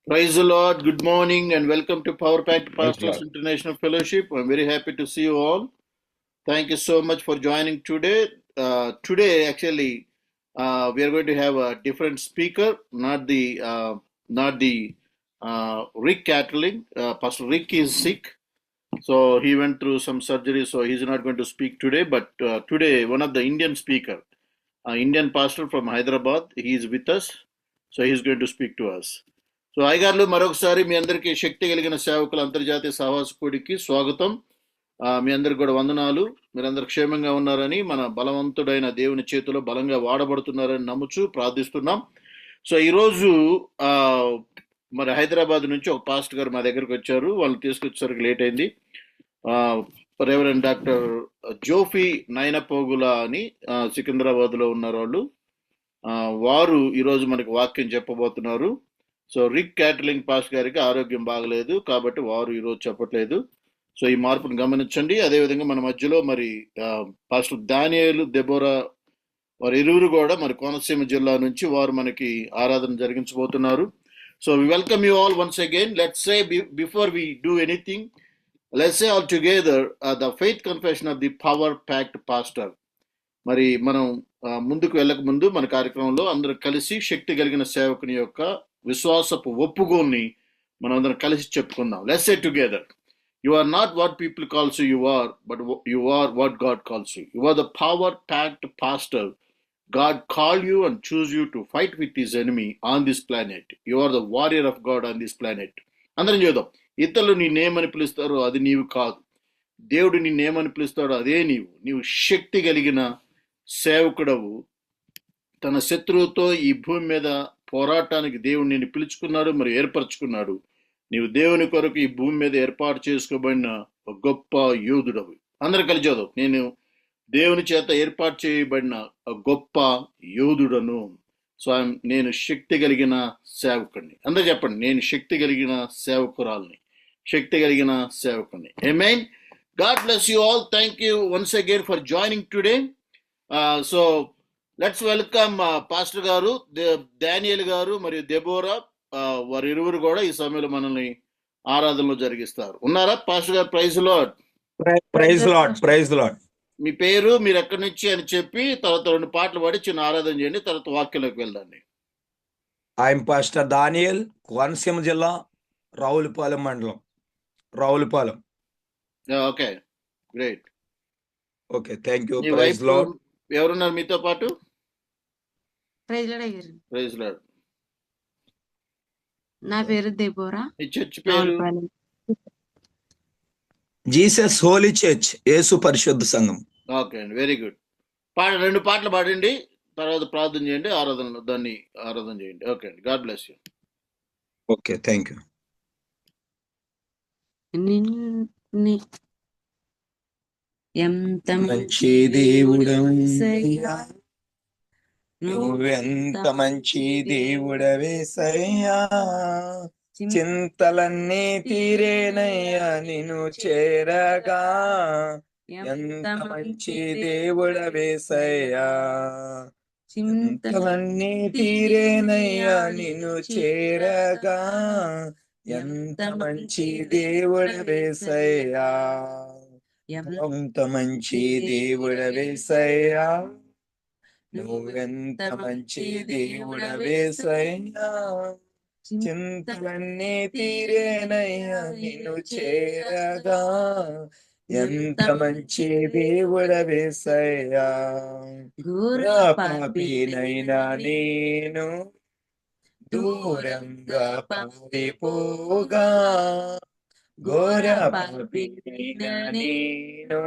Praise the Lord. Good morning and welcome to Power Pact Praise Pastors Lord. International Fellowship. I'm very happy to see you all. Thank you so much for joining today. Today, we are going to have a different speaker, not the Rick Catling. Pastor Rick is sick, so he went through some surgery, so he's not going to speak today. But today, one of the Indian speaker, Indian pastor from Hyderabad, he is with us, so he's going to speak to us. So అయ్యగారులు మరొకసారి మీ అందరికీ శక్తి కలిగిన సేవకుల అంతర్జాతీయ సహవాసకుడికి స్వాగతం. మీ అందరికి కూడా వందనాలు. మీరందరూ క్షేమంగా ఉన్నారని, మన బలవంతుడైన దేవుని చేతిలో బలంగా వాడబడుతున్నారని నమ్ముచు ప్రార్థిస్తున్నాం. సో ఈరోజు మరి హైదరాబాద్ నుంచి ఒక పాస్టర్ గారు మా దగ్గరకు వచ్చారు. వాళ్ళు తీసుకొచ్చేసరికి లేట్ అయింది. రెవరెండ్ డాక్టర్ జోఫీ నయనపోగుల అని సికింద్రాబాద్లో ఉన్నారు వాళ్ళు. వారు ఈరోజు మనకు వాక్యం చెప్పబోతున్నారు. సో రిక్ క్యాటలింగ్ పాస్ గారికి ఆరోగ్యం బాగలేదు కాబట్టి వారు ఈరోజు చెప్పట్లేదు. సో ఈ మార్పును గమనించండి. అదేవిధంగా మన మధ్యలో మరి పాస్టర్ దానియేలు, దెబోరా వారు ఇరువురు కూడా మరి కోనసీమ జిల్లా నుంచి వారు మనకి ఆరాధన జరిగించబోతున్నారు. So we welcome you all once again. Let's say before we do anything, let's say all together the faith confession of the power pact pastor. మరి మనం ముందుకు వెళ్ళక ముందు మన కార్యక్రమంలో అందరూ కలిసి శక్తి కలిగిన సేవకుని యొక్క విశ్వాసపు ఒప్పుకోని మనం అందరం కలిసి చెప్పుకుందాం. Let's say together, you are not what people calls you are, but you are what God calls you. You are the power packed pastor. God called you and choose you to fight with his enemy on this planet. You are the warrior of God on this planet. అందరం చూద్దాం. ఇతరులు నిన్నేమని పిలుస్తారో అది నీవు కాదు. దేవుడు నిన్నేమని పిలుస్తాడో అదే నీవు. నీవు శక్తి కలిగిన సేవకుడవు. తన శత్రువుతో ఈ భూమి మీద పోరాటానికి దేవుడు నిన్ను పిలుచుకున్నాడు, మరి ఏర్పరచుకున్నాడు. నీవు దేవుని కొరకు ఈ భూమి మీద ఏర్పాటు చేసుకోబడిన ఒక గొప్ప యోధుడవు. అందరూ కలిసి చదువు. నేను దేవుని చేత ఏర్పాటు చేయబడిన గొప్ప యోధుడను. సో నేను శక్తి కలిగిన సేవకుడిని. అందరూ చెప్పండి, నేను శక్తి కలిగిన సేవకురాల్ని, శక్తి కలిగిన సేవకుడిని. ఆమేన్. God bless you all. Thank you once again for joining today. So let's welcome pastor గారు, డానియేల్ గారు మరియు దెబోరా. వారి ఇరువురు కూడా ఈ సమయంలో మనల్ని ఆరాధనలో జరిగిస్తారు. ఉన్నారా పాస్టర్ గారు? Praise Lord. Praise Lord. Praise Lord. మీ పేరు, మీరు ఎక్కడి నుంచి అని చెప్పి తర్వాత 2 పాటలు పాడి చిన్న ఆరాధన చేయండి, తర్వాత వాక్యంలోకి వెళ్దాండి. ఐఎమ్ పాస్టర్ దానియేల్, కోనసీమ జిల్లా, రావులపాలెం మండలం. Ravulapalem. Okay, great. Okay, thank you. Praise lord. ఎవరున్నారు మీతో పాటు? ప్రైజ్ లార్డ్ అయ్యారు. Praise lord. నా పేరు దెబోరా. మీ చర్చ్ పేరు? జీసస్ హోలీ చర్చ్, యేసు పరిశుద్ధ సంఘం. ఓకే అండి, వెరీ గుడ్. 2 పాటలు పాడండి, తర్వాత ప్రార్థన చేయండి, ఆరాధన చేయండి. ఓకే అండి, God bless you. Okay, thank you. ఎంత మంచి దేవుడవేసయ్యా, నువ్వెంత మంచి దేవుడవేసయ్యా, చింతలన్నీ తీరేనయ్యా నిన్ను చేరగా. ఎంత మంచి దేవుడవేసయ్యా, చింతలన్నీ తీరేనయ్యా నిన్ను చేరగా. ఎంత మంచి దేవుడవేసయ్యా, ఎంత మంచి దేవుడవేసయ్యా, నువ్వెంత మంచి దేవుడవేసయ్యా, చింతలన్నీ తీరేనయ్యా నిన్ను చేరగా. ఎంత మంచి దేవుడవేసయ్యా, ఘోర పాపినైనా నేను దూరంగా పారిపోగా. ఘోర పాపినైనా నేను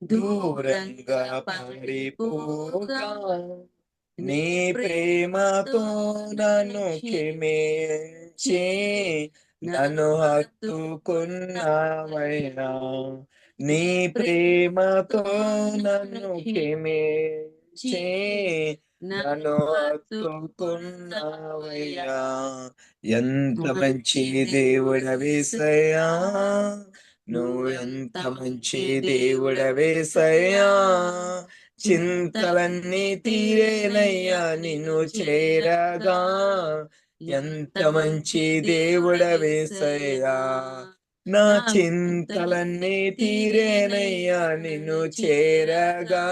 దూరంగా పారిపోగా. నీ ప్రేమతో నన్ను క్షమించి నన్ను హత్తుకున్నావయ్యా. నీ ప్రేమతో నన్ను క్షమించి నన్ను హత్తుకున్నావయ్యా. ఎంత మంచి దేవుడవేసయ్యా, నువ్వెంత మంచి దేవుడవేసయ్యా, చింతలన్నీ తీరేనయ్యా నిన్ను చేరగా. ఎంత మంచి దేవుడవేసయ్యా, నా చింతలన్నీ తీరేనయ్యా నిన్ను చేరగా.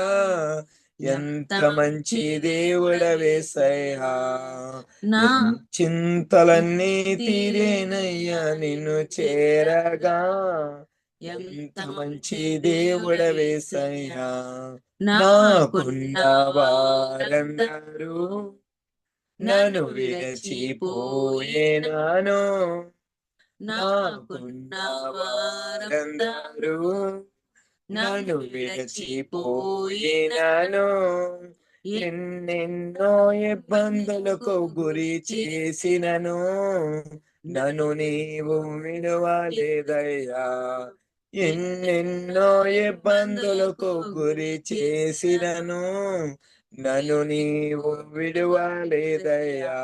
ఎంత మంచి దేవుడవేసయ్యా, నా చింతలన్నీ తీరేనయ్యా నిన్ను చేరగా. ఎంత మంచి దేవుడవేసయ్యా, నాకున్న వారందరూ నన్ను విరచిపోయేనాను. నాకున్న వారందరూ నన్ను విరచిపోయేనాను. ఎన్నెన్నో ఇబ్బందులకు గురి చేసినను నన్ను నీవు విడువలేదయ్యా. ఎన్నెన్నో ఇబ్బందులకు గురి చేసినను నన్ను నీవు విడువలేదయ్యా.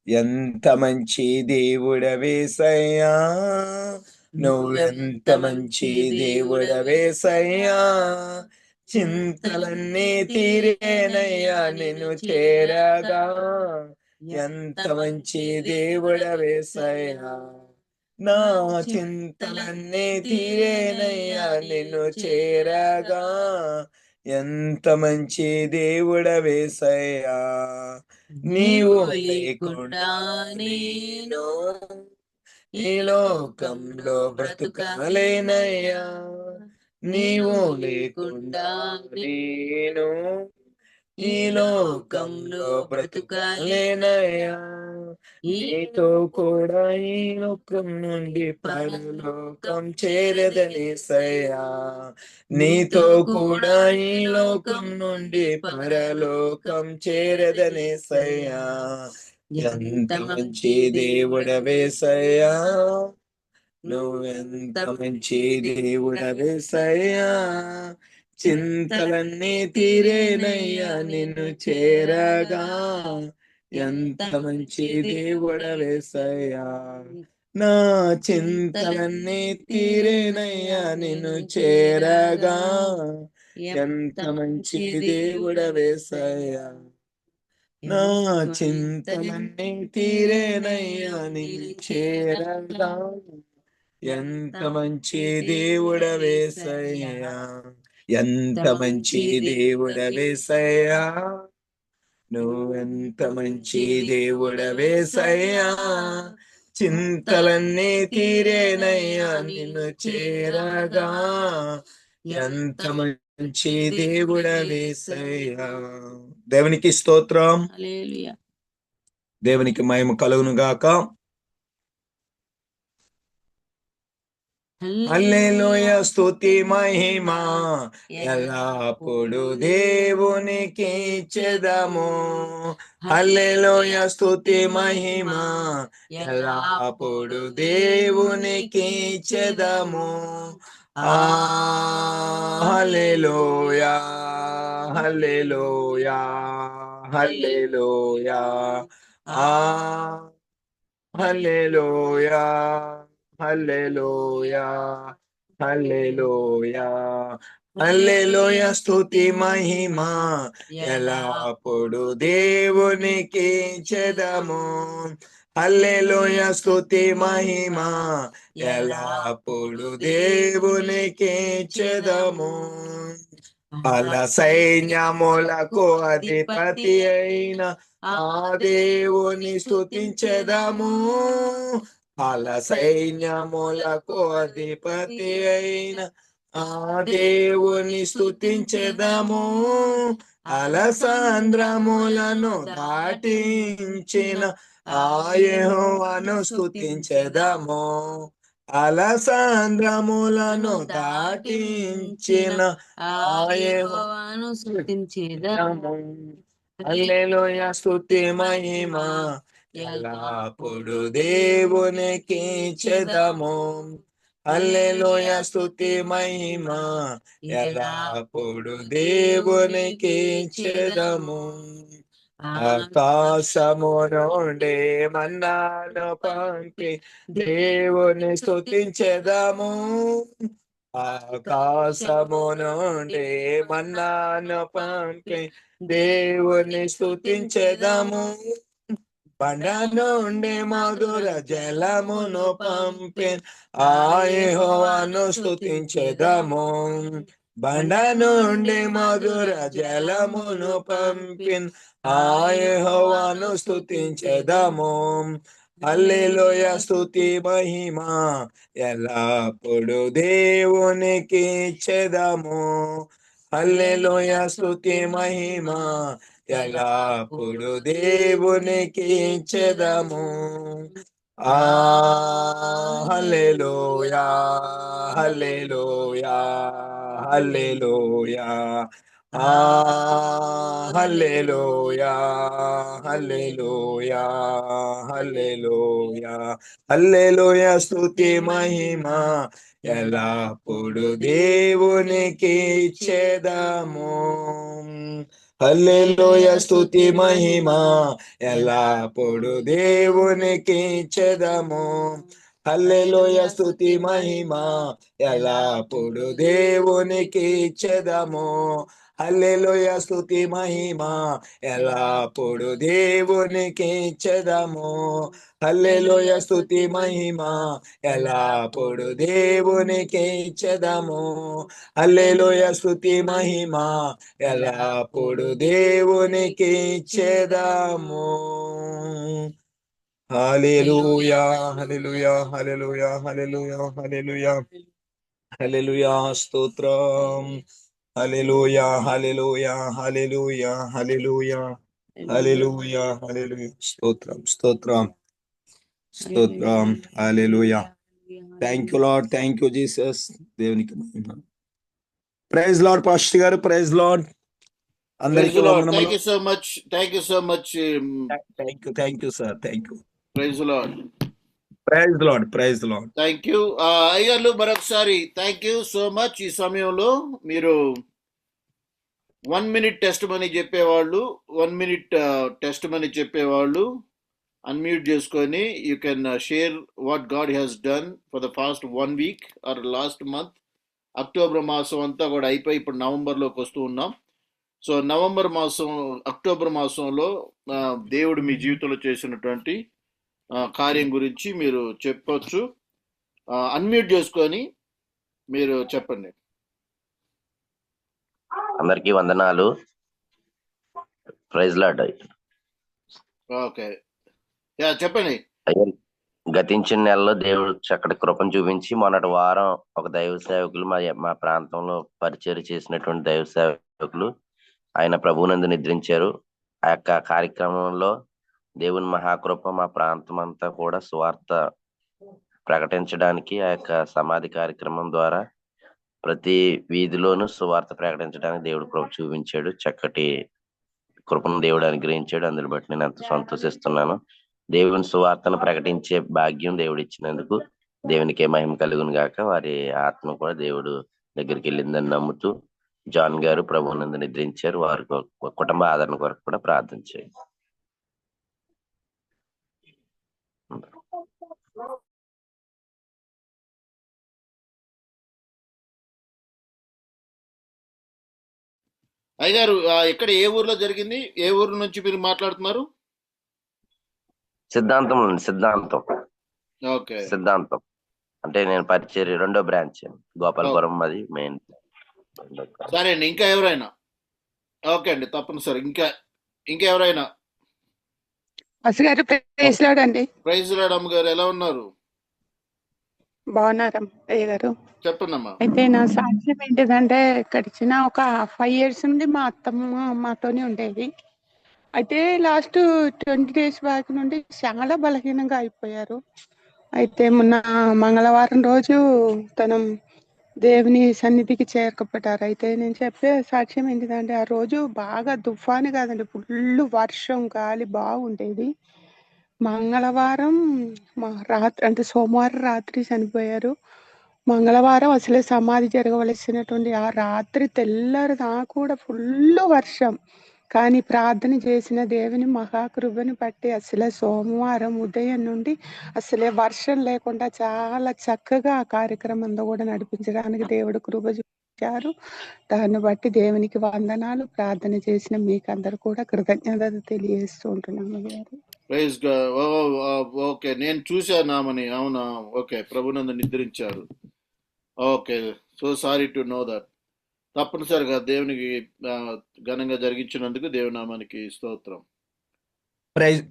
ఎంత మంచి దేవుడవేసయ్యా, నువ్వెంత మంచి దేవుడవేసయ్యా. చింతలన్నీ తీరేనయ్యా నిన్ను చేరగా. ఎంత మంచి దేవుడవేసయ్యా, నా చింతలన్నీ తీరేనయ్యా నిన్ను చేరగా. ఎంత మంచి దేవుడవేసయ్యా, నీవు లేకుండా నేను ఈ లోకంలో బ్రతుకలేనయ్యా. నీవు లేకుండా నేను ఈ లోకంలో బ్రతుకలేనయ్యా. నీతో కూడా ఈ లోకం నుండి పరలోకం చేరదనేసయ్యా. నీతో కూడా ఈ లోకం నుండి పరలోకం చేరదనేసయ్యా. ఎంత మంచి దేవుడవేసయ్యా, నువ్వెంత మంచి దేవుడవేసయ్యా. చింతలన్నీ తీరేనయ్యా నిన్ను చేరగా. ఎంత మంచి దేవుడవేసయ్యా, నా చింతలన్నీ తీరేనయ్యా నిన్ను చేరగా. ఎంత మంచి దేవుడవేసయ్యా, నా చింతలన్నీ తీరేనయ్యా నిన్ను చేరగా. ఎంత మంచి దేవుడవేసయ్యా, ఎంత మంచి దేవుడవేసయ్యా, నువ్వెంత మంచి దేవుడవేసయ్యా. చింతలన్నీ తీరేనయ్యా నిన్ను చేరగా. ఎంత మంచి దేవుడవేసయ్యా. దేవునికి స్తోత్రం, హల్లెలూయా. దేవునికి మహిమ కలుగును గాక. హల్లెలూయా, స్తుతి మహిమ ఎల్లప్పుడు దేవునికి ఇచ్చెదము. హల్లెలూయా, స్తుతి మహిమ ఎల్లప్పుడు దేవునికి ఇచ్చెదము. హల్లెలూయా, హల్లెలూయా, హల్లెలూయా, హల్లెలూయా, హల్లెలూయా, హల్లెలూయా, హల్లెలూయా, స్తుతి మహిమ ఎల్లప్పుడు దేవునికి ఇచ్చెదము. హల్లెలూయా, స్తుతి మహిమ ఎల్లప్పుడు దేవునికి ఇచ్చెదము. అల సైన్యములకు అధిపతి అయిన ఆ దేవుని స్తుతించెదము. అల సైన్యములకు అధిపతి అయిన ఆ దేవుని స్తుతించెదము. అలసాంద్రములను దాటించిన ఆ యెహోవాను స్తుతించెదము. అలసాంద్రములను దాటించిన ఆ యెహోవాను స్తుతించెదము. హల్లెలూయా, స్తుతి మహిమ ఎల్లప్పుడు దేవునికి ఇచ్చెదము. హల్లెలూయా, స్తుతి మహిమ ఎల్లప్పుడు దేవునికి ఇచ్చెదము. ఆకాశము నుండి మన్నాను పంపి దేవుని స్తుతించెదము. ఆకాశము నుండి మన్నాను పంపి దేవుని స్తుతించెదము. బండ నుండి మధుర జలమును పంపిన్ ఆ యెహోవాను స్తుతించెదము. బండ నుండి మధుర జలమును పంపిన్ ఆ యెహోవాను స్తుతించెదము. హల్లెలూయా స్తుతి మహిమ ఎల్లప్పుడు దేవునికి ఇచ్చెదము. హల్లెలూయా స్తుతి మహిమ ఎల్లప్పుడు దేవునికి ఇచ్చెదము. హల్లెలూయా హల్లెలూయా హల్లెలూయా హల్లెలూయా హల్లెలూయా హల్లెలూయా హల్లెలూయా స్తుతి మహిమ ఎల్లప్పుడు దేవునికి ఇచ్చెదము. హల్లెలూయా స్తుతి మహిమ ఎల్లప్పుడు దేవునికి ఇచ్చెదము. హల్లెలూయా స్తుతి మహిమ ఎల్లప్పుడు దేవునికి ఇచ్చెదము. హల్లెలూయా స్తుతి మహిమ ఎల్లప్పుడు దేవునికి ఇచ్చెదము. హల్లెలూయా స్తుతి మహిమ ఎల్లప్పుడు దేవునికి ఇచ్చెదము. హల్లెలూయా స్తుతి మహిమ ఎల్లప్పుడు దేవునికి ఇచ్చెదము. హల్లెలూయా హల్లెలూయా హల్లెలూయా హల్లెలూయా హల్లెలూయా హల్లెలూయా స్తోత్రం. హల్లెలూయా హల్లెలూయా హల్లెలూయా హల్లెలూయా హల్లెలూయా హల్లెలూయా స్తోత్రం స్తోత్రం స్తోత్రం. హల్లెలూయా. Thank you Lord, thank you Jesus. దేవునికి మహిమ. ప్రైజ్ లార్డ్ పాస్టర్ గారు, ప్రైజ్ లార్డ్. అందరికీ వందనములు. Thank you so much. Thank you so much. Thank you sir, thank you. Praise Lord. Praise Lord, praise Lord. Thank you అయ్యర్లు. మరొకసారి thank you so much. ఈ సమయంలో మీరు 1 minute టెస్ట్ మనీ చెప్పేవాళ్ళు, 1 minute testimony చెప్పేవాళ్ళు unmute చేసుకొని you can share what God has done for the past 1 week or last month. October మాసం అంతా కూడా అయిపోయి ఇప్పుడు నవంబర్లోకి వస్తూ ఉన్నాం. సో నవంబర్ మాసం, అక్టోబర్ మాసంలో దేవుడు మీ జీవితంలో చేసినటువంటి కార్యం గురించి మీరు చెప్పొచ్చు. అన్మ్యూట్ చేసుకొని మీరు చెప్పండి. అందరికీ వందనాలు. Praise lord. ఓకే, చెప్పండి. గతించిన నెలలో దేవుడు చక్కటి కృపను చూపించి మొన్నటి వారం ఒక దైవ సేవకులు మా ప్రాంతంలో పరిచయం చేసినటువంటి దైవ సేవకులు ఆయన ప్రభువునందు నిద్రించారు. ఆ యొక్క కార్యక్రమంలో దేవుని మహాకృప మా ప్రాంతం అంతా కూడా సువార్త ప్రకటించడానికి ఆ యొక్క సమాధి కార్యక్రమం ద్వారా ప్రతి వీధిలోనూ సువార్త ప్రకటించడానికి దేవుడు కృప చూపించాడు. చక్కటి కృపను దేవుడు అనుగ్రహించాడు. అందుని బట్టి నేను ఎంతో సంతోషిస్తున్నాను. దేవుని సువార్తను ప్రకటించే భాగ్యం దేవుడు ఇచ్చినందుకు దేవునికే మహిమ కలుగును గాక. వారి ఆత్మ కూడా దేవుడు దగ్గరికి వెళ్ళిందని నమ్ముతూ జాన్ గారు ప్రభువునందు నిద్రించారు. వారి కుటుంబ ఆదరణ కొరకు కూడా ప్రార్థించారు. అయ్యగారు, ఇక్కడ ఏ ఊర్లో జరిగింది? ఏ ఊరు నుంచి మీరు మాట్లాడుతున్నారు? సిద్ధాంతం. ఓకే, సిద్ధాంతం అంటే నేను పరిచయం 2వ బ్రాంచ్ గోపాలపురం అది మెయిన్. సరే అండి. ఇంకా ఎవరైనా? ఓకే అండి, తప్పనిసరి. ఇంకా ఎవరైనా? ప్రైజ్ లార్డ్ అండి. ప్రైజ్ లార్డ్ అమ్మ గారు, ఎలా ఉన్నారు? బాగున్నారా అయ్య గారు? చెప్పండమ్మా. అయితే నా సాక్ష్యం ఏంటిదంటే, గడిచిన ఒక 5 years నుండి మా అత్తమ్మ మాతోనే ఉండేది. అయితే లాస్ట్ 20 days బ్యాక్ నుండి చాలా బలహీనంగా అయిపోయారు. అయితే మొన్న మంగళవారం రోజు తను దేవుని సన్నిధికి చేరుకుపెట్టారు. అయితే నేను చెప్పే సాక్ష్యం ఏంటిదంటే, ఆ రోజు బాగా తుఫాను కాదండి, ఫుల్ వర్షం, గాలి బాగుండేది. మంగళవారం రాత్రి అంటే సోమవారం రాత్రి చనిపోయారు. మంగళవారం అసలే సమాధి జరగవలసినటువంటి ఆ రాత్రి తెల్లారి దాకా కూడా ఫుల్ వర్షం. కానీ ప్రార్థన చేసిన దేవుని మహాకృపని బట్టి అసలే సోమవారం ఉదయం నుండి అసలే వర్షం లేకుండా చాలా చక్కగా ఆ కార్యక్రమం అంతా కూడా నడిపించడానికి దేవుడు కృప చూపించారు. దాన్ని బట్టి దేవునికి వందనాలు. ప్రార్థన చేసిన మీకు అందరు కూడా కృతజ్ఞతలు తెలియజేస్తూ ఉంటున్నాము గారు. ప్రైజ్ ఓకే, నేను చూశానామని. అవునా, ఓకే, ప్రభునందు నిద్రించారు. Okay, so sorry to know that. తప్పనిసరిగా దేవునికి ఘనంగా జరిగించినందుకు దేవునామానికి స్తోత్రం. ప్రైజ్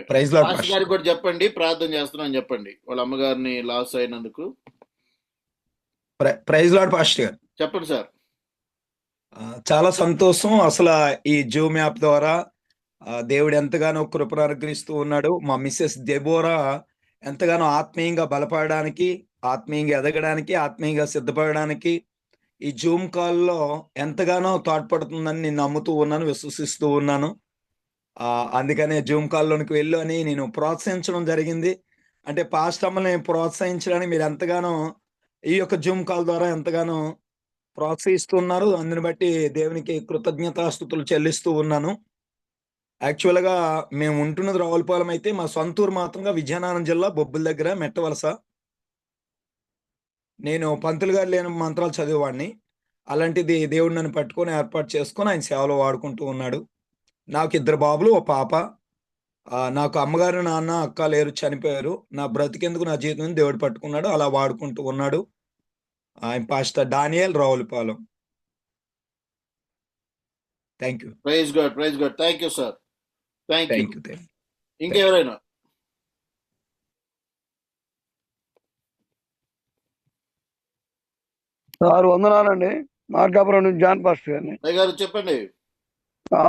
ప్రైజ్ లార్డ్ పాస్టర్ గారికి కూడా చెప్పండి, ప్రార్థన చేస్తున్నాను చెప్పండి, వాళ్ళ అమ్మగారిని లాస్ అయినందుకు. ప్రైజ్ లార్డ్ పాస్టర్ గారు. చెప్పండి సార్. చాలా సంతోషం. అసలు ఈ జూమ్ యాప్ ద్వారా దేవుడు ఎంతగానో కృపను అనుగ్రహిస్తూ ఉన్నాడు. మా మిస్సెస్ దెబోరా ఎంతగానో ఆత్మీయంగా బలపడడానికి, ఆత్మీయంగా ఎదగడానికి, ఆత్మీయంగా సిద్ధపడడానికి ఈ జూమ్ కాల్లో ఎంతగానో తోడ్పడుతుందని నేను నమ్ముతూ ఉన్నాను, విశ్వసిస్తూ ఉన్నాను. అందుకనే జూమ్ కాల్లోనికి వెళ్ళు అని నేను ప్రోత్సహించడం జరిగింది. అంటే పాస్ట్ అమ్మల్ని ప్రోత్సహించడానికి మీరు ఎంతగానో ఈ యొక్క జూమ్ కాల్ ద్వారా ఎంతగానో ప్రోత్సహిస్తున్నారు. అందుని బట్టి దేవునికి కృతజ్ఞతాస్తుతులు చెల్లిస్తూ ఉన్నాను. యాక్చువల్గా మేము ఉంటున్నది రావులపాలెం, అయితే మా సొంతూరు మాత్రంగా విజయనగరం జిల్లా బొబ్బుల దగ్గర మెట్టవలస. నేను పంతులు గారు లేని మంత్రాలు చదివేవాడిని. అలాంటిది దేవుడు నన్ను పట్టుకొని ఏర్పాటు చేసుకొని ఆయన సేవలో వాడుకుంటూ ఉన్నాడు. నాకు 2 బాబులు, ఒక పాప. నాకు అమ్మగారు, నాన్న, అక్క లేరు, చనిపోయారు. నా బ్రతికెందుకు నా జీవితం దేవుడు పట్టుకున్నాడు, అలా వాడుకుంటూ ఉన్నాడు. ఆయన pastor Daniel, Ravulapalem. Thank you. Praise God, praise God. Thank you sir, thank you. Thank you. ఇంకెవరైనా? సార్ వందనాలండి. మార్కాపురం నుంచి జాన్ పాస్టర్ గారిని. అయ్య గారు చెప్పండి.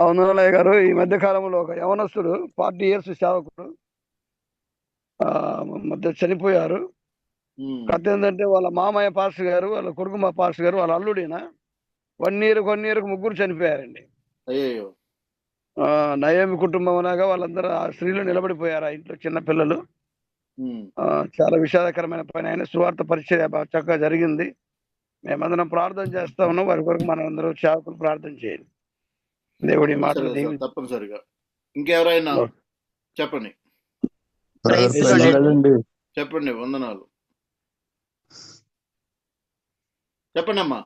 వందనాలయ్య గారు. ఈ మధ్య కాలంలో ఒక యవనస్తుడు 40 years సేవకుడు మధ్య చనిపోయారు. కథ ఏంటంటే వాళ్ళ మామయ్య పాస్టర్ గారు, వాళ్ళ కొడుకు మా పాస్టర్ గారు, వాళ్ళ అల్లుడిన 1 year 3 చనిపోయారండి. అయ్యో. నయోమి కుటుంబం అనగా వాళ్ళందరూ ఆ స్త్రీలు నిలబడిపోయారు, ఆ ఇంట్లో చిన్న పిల్లలు. చాలా విషాదకరమైన పని. అయిన సువార్త పరిచర్య చక్కగా జరిగింది. మేమందరం ప్రార్థన చేస్తా ఉన్నాం. వారి కొరకు మనం అందరూ సేవకులు ప్రార్థన చేయండి. దేవుడి మాటలు తప్పనిసరిగా. ఇంకెవరైనా చెప్పండి. చెప్పండి. వందనాలు. చెప్పండి అమ్మా.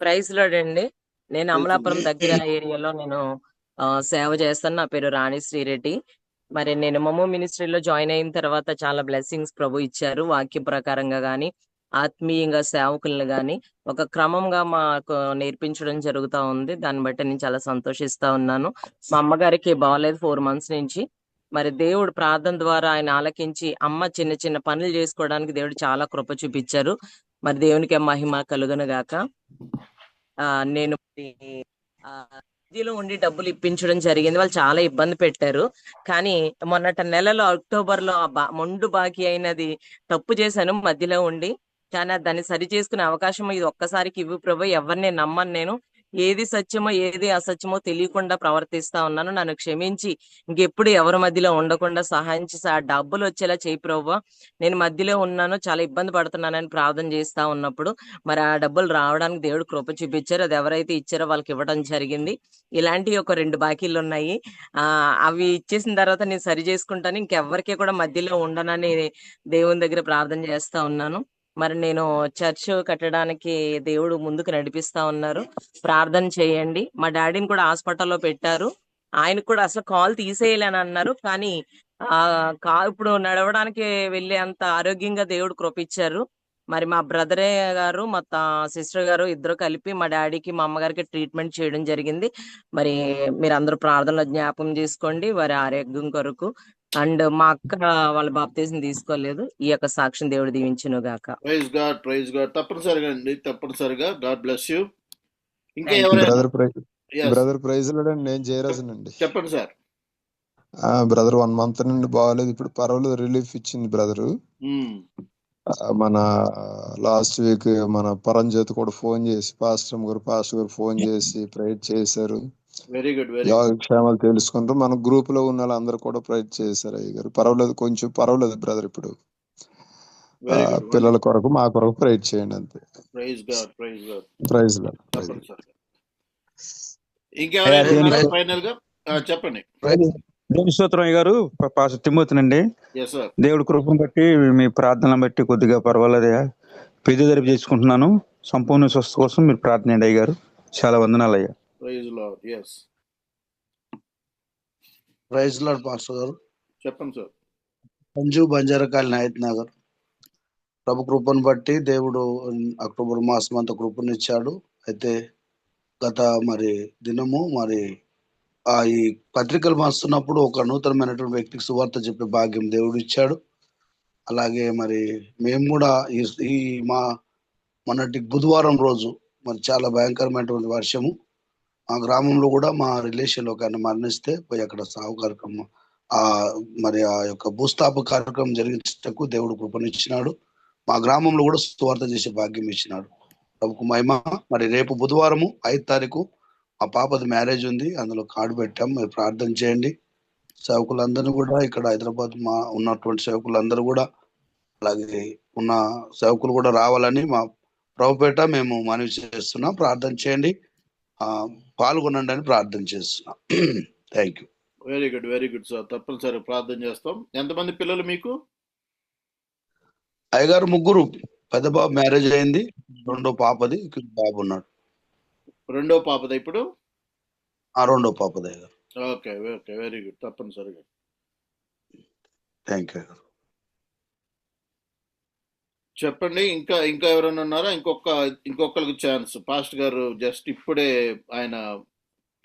ప్రైజ్ లార్డ్ అండి. నేను అమలాపురం దగ్గర ఏరియాలో నేను సేవ చేస్తాను. నా పేరు రాణి శ్రీరెడ్డి. మరి నేను మమ్మో మినిస్ట్రీలో జాయిన్ అయిన తర్వాత చాలా బ్లెస్సింగ్స్ ప్రభు ఇచ్చారు. వాక్య ప్రకారంగా గాని, ఆత్మీయంగా సేవకులను గాని ఒక క్రమంగా మాకు నేర్పించడం జరుగుతూ ఉంది. దాన్ని బట్టి నేను చాలా సంతోషిస్తా ఉన్నాను. మా అమ్మగారికి బాగలేదు 4 months నుంచి. మరి దేవుడు ప్రార్థన ద్వారా ఆయన ఆలకించి అమ్మ చిన్న చిన్న పనులు చేసుకోవడానికి దేవుడు చాలా కృప చూపించారు. మరి దేవునికి మహిమ కలుగును గాక. నేను ఉండి డబ్బులు ఇప్పించడం జరిగింది. వాళ్ళు చాలా ఇబ్బంది పెట్టారు. కానీ మొన్నటి నెలలో అక్టోబర్లో మొండు బాకీ అయినది తప్పు చేశాను మధ్యలో ఉండి. కానీ దాన్ని సరి చేసుకునే అవకాశం ఇది ఒక్కసారికి ఇవ్వు ప్రభు. ఎవరిని నమ్మను నేను. ఏది సత్యమో ఏది అసత్యమో తెలియకుండా ప్రవర్తిస్తా ఉన్నాను. నన్ను క్షమించి ఇంకెప్పుడు ఎవరి మధ్యలో ఉండకుండా సహాయం చేసి ఆ డబ్బులు వచ్చేలా చేయి ప్రభువా. నేను మధ్యలో ఉన్నాను, చాలా ఇబ్బంది పడుతున్నానని ప్రార్థన చేస్తా ఉన్నప్పుడు మరి ఆ డబ్బులు రావడానికి దేవుడు కృప చూపించారు. అది ఎవరైతే ఇచ్చారో వాళ్ళకి ఇవ్వడం జరిగింది. ఇలాంటి ఒక 2 బాకీలు ఉన్నాయి. అవి ఇచ్చేసిన తర్వాత నేను సరి చేసుకుంటాను. ఇంకెవ్వరికీ కూడా మధ్యలో ఉండనని దేవుని దగ్గర ప్రార్థన చేస్తా ఉన్నాను. మరి నేను చర్చ్ కట్టడానికి దేవుడు ముందుకు నడిపిస్తా ఉన్నారు. ప్రార్థన చేయండి. మా డాడీని కూడా హాస్పిటల్లో పెట్టారు. ఆయనకు కూడా అసలు కాల్ తీసేయాలని అన్నారు. కానీ ఇప్పుడు నడవడానికి వెళ్ళే అంత ఆరోగ్యంగా దేవుడు కృపించారు. మరి మా బ్రదరే గారు, మా సిస్టర్ గారు ఇద్దరు కలిపి మా డాడీకి, మా అమ్మగారికి ట్రీట్మెంట్ చేయడం జరిగింది. మరి మీరు అందరూ ప్రార్థనలో జ్ఞాపకం చేసుకోండి వారి ఆరోగ్యం కొరకు. అండ్ మా అక్క వాళ్ళ బాప్తిజం తీసుకోలేదు. ఈ యొక్క సాక్ష్యం దేవుడు దీవించును గాక. Praise God, praise God. తప్పనిసరిగా అండి, తప్పనిసరిగా. God bless you. ఇంకా బ్రదర్ ప్రైజ్ లార్డ్ అండి. నేను జయరాజన్ అండి. చెప్పండి సార్. బ్రదర్ 1 month నుండి బాగాలేదు, ఇప్పుడు పర్వాలేదు, రిలీఫ్ ఇచ్చింది బ్రదరు. మన లాస్ట్ వీక్ మన పరంజ్యోతి కూడా ఫోన్ చేసి పాస్టర్ గారు ఫోన్ చేసి ప్రేయర్ చేశారు. Very good. యోగక్షేమాలు తెలుసుకుంటూ మన గ్రూప్ లో ఉన్న వాళ్ళందరూ కూడా ప్రేయర్ చేశారు. అయ్య గారు పర్వాలేదు, కొంచెం పర్వాలేదు బ్రదర్. ఇప్పుడు పిల్లల కొరకు మా కొరకు ప్రేయర్ చేయండి అంతే. Praise God, praise God. Praise Lord. Final గా చెప్పండి. దేవుని స్తోత్రం గారు. పాస్టర్ తిమోతినండి. దేవుడి కృపను బట్టి మీ ప్రార్థనలు బట్టి కొద్దిగా పర్వాలేదయ్యా, పెద్ద జరిపి చేసుకుంటున్నాను. సంపూర్ణ స్వస్థ కోసం మీరు ప్రార్థన చేయండి అయ్య గారు. చాలా వందనాలు అయ్యా. Praise Lord. yes. Praise Lord pastor గారు. చెప్పండి సార్. సంజు బంజారకాయలు నాయత్ నగర్. ప్రభు కృపను బట్టి దేవుడు అక్టోబర్ మాసం అంతా కృపనిచ్చాడు. అయితే గత దినము ఈ పత్రికలు మాస్తున్నప్పుడు ఒక నూతనమైనటువంటి వ్యక్తికి సువార్త చెప్పే భాగ్యం దేవుడు ఇచ్చాడు. అలాగే మేము కూడా ఈ మొన్నటి బుధవారం రోజు చాలా భయంకరమైనటువంటి వర్షము మా గ్రామంలో కూడా మా రిలేషన్ ఒక ఆయన మరణిస్తే పోయి అక్కడ సాగు కార్యక్రమం ఆ యొక్క భూస్థాప కార్యక్రమం జరిగించటకు దేవుడు కృపనిచ్చినాడు. మా గ్రామంలో కూడా సువార్త చేసే భాగ్యం ఇచ్చినాడు. ప్రభుకు మహిమ. రేపు బుధవారము 5వ తారీఖు మా పాపది మ్యారేజ్ ఉంది, అందులో కార్డు పెట్టాం. ప్రార్థన చేయండి. సేవకులందరినీ కూడా ఇక్కడ హైదరాబాద్ ఉన్నటువంటి సేవకులందరూ కూడా అలాగే ఉన్న సేవకులు కూడా రావాలని మా ప్రభుపేట మేము మనవి చేస్తున్నాం. ప్రార్థన చేయండి, పాల్గొనండి అని ప్రార్థన చేస్తున్నాం. Thank you. Very good, very good sir. తప్పనిసరి ప్రార్థన చేస్తాం. ఎంతమంది పిల్లలు మీకు? అయ్యగారు 3. పెద్ద బాబు మ్యారేజ్ అయింది, 2వ పాపది బాబు ఉన్నాడు. 2వ పాపదా ఇప్పుడు? 2వ పాపది అయ్యగారు. Okay okay, very good. తప్పనిసరిగా. Thank you. చెప్పండి. ఇంకా ఎవరైనా ఉన్నారా? ఇంకొకరికి ఛాన్స్. పాస్ట్ గారు జస్ట్ ఇప్పుడే ఆయన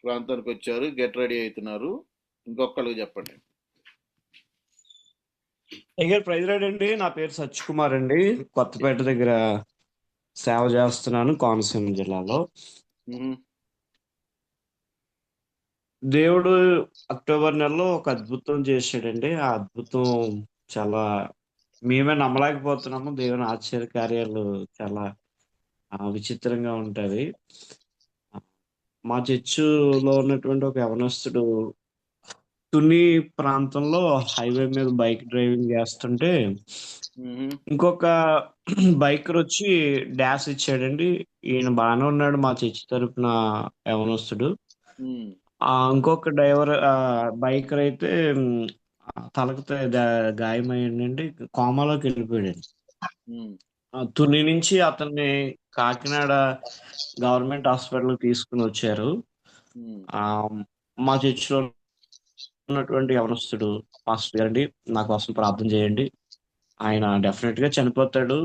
ప్రాంతానికి వచ్చారు, గెట్ రెడీ అవుతున్నారు. ఇంకొకరికి చెప్పండి. ప్రైజ్ రాడ్ అండి. నా పేరు సత్యకుమార్ అండి. కొత్తపేట దగ్గర సేవ చేస్తున్నాను, కోనసీమ జిల్లాలో. దేవుడు అక్టోబర్ నెలలో ఒక అద్భుతం చేశాడండి. ఆ అద్భుతం చాలా మేమే నమ్మలేకపోతున్నాము. దేవుని ఆశ్చర్య కార్యాలు చాలా విచిత్రంగా ఉంటది. మా చర్చిలో ఉన్నటువంటి ఒక యవనస్తుడు తుని ప్రాంతంలో హైవే మీద బైక్ డ్రైవింగ్ చేస్తుంటే ఇంకొక బైకర్ వచ్చి డాష్ ఇచ్చాడండి. ఈయన బాగానే ఉన్నాడు, మా చర్చి తరపున యవనస్తుడు. ఇంకొక బైకర్ అయితే తలకు గాయమైందండి, కోమాలోకి వెళ్ళిపోయాడండి. తుని నుంచి అతన్ని కాకినాడ గవర్నమెంట్ హాస్పిటల్ తీసుకుని వచ్చారు. మా చర్చిలో ఉన్నటువంటి యవనస్తుడు, పాస్టర్ గారండి నా కోసం ప్రార్థన చేయండి, ఆయన డెఫినెట్ గా చనిపోతాడు,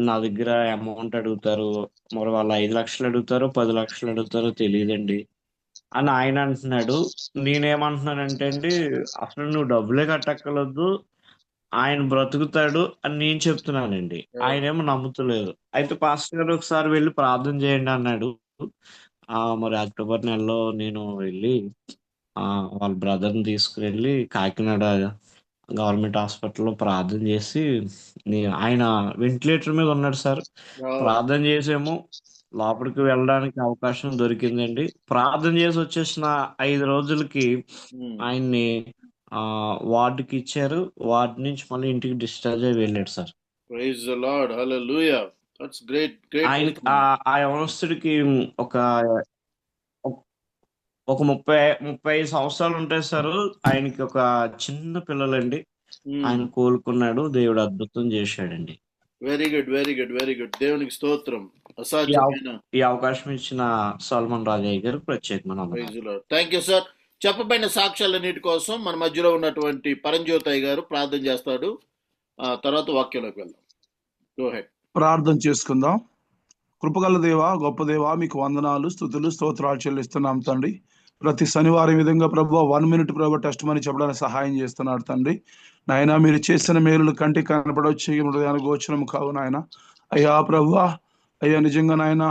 నా దగ్గర అమౌంట్ అడుగుతారు, మరి వాళ్ళు 5 లక్షలు అడుగుతారో 10 లక్షలు అడుగుతారో తెలియదండి అని ఆయన అంటున్నాడు. నేనేమంటున్నానంటే అండి, అసలు నువ్వు డబ్బులే కట్టక్కర్లేదు, ఆయన బ్రతుకుతాడు అని నేను చెప్తున్నానండి. ఆయన ఏమో నమ్ముతలేదు. అయితే పాస్టర్ గారు ఒకసారి వెళ్ళి ప్రార్థన చేయండి అన్నాడు. మరి అక్టోబర్ నెలలో నేను వెళ్ళి వాళ్ళ బ్రదర్ని తీసుకుని వెళ్ళి కాకినాడ గవర్నమెంట్ హాస్పిటల్లో ప్రార్థన చేసి, ఆయన వెంటిలేటర్ మీద ఉన్నాడు సార్. ప్రార్థన చేసేమో లోపలికి వెళ్ళడానికి అవకాశం దొరికిందండి. ప్రార్థన చేసి వచ్చేసిన 5 రోజులకి ఆయన్ని వార్డుకి ఇచ్చారు. వార్డు నుంచి మళ్ళీ ఇంటికి డిశ్చార్జ్ అయ్యి వెళ్ళాడు sir. Praise the Lord, hallelujah. That's great. ఆయన ఆ యవనస్తుడికి ఒక 35 సంవత్సరాలు ఉంటాయి సార్. ఆయనకి ఒక చిన్న పిల్లలండి. ఆయన కోలుకున్నాడు, దేవుడు అద్భుతం చేశాడండి. Very good, very good, very good. దేవునికి స్తోత్రం. అసాధ్యమైన ఈ అవకాశం ఇచ్చిన సల్మాన్ రాజయ్య గారు ప్రత్యేకమైన థ్యాంక్ యూ సార్. చెప్పబడిన సాక్ష్యాలన్నిటి కోసం మన మధ్యలో ఉన్నటువంటి పరంజ్యోతయ్య గారు ప్రార్థన చేస్తాడు. తర్వాత వాక్యంలోకి వెళ్దాం. Go head. ప్రార్థన చేసుకుందాం. కృపగల దేవా, గొప్ప దేవా, మీకు వందనాలు, స్తుతులు, స్తోత్రాలు చెల్లిస్తున్నాం తండ్రి. ప్రతి శనివారం విధంగా ప్రభు 1 minute ప్రభు టెస్ట్ మని చెప్పడానికి సహాయం చేస్తున్నాడు తండ్రి. నాయన మీరు చేసిన మేలులు కంటికి కనపడవచ్చు, హృదయానికి గోచరం కావు నాయన. అయ్యా ప్రభు, అయ్యా నిజంగా నాయన,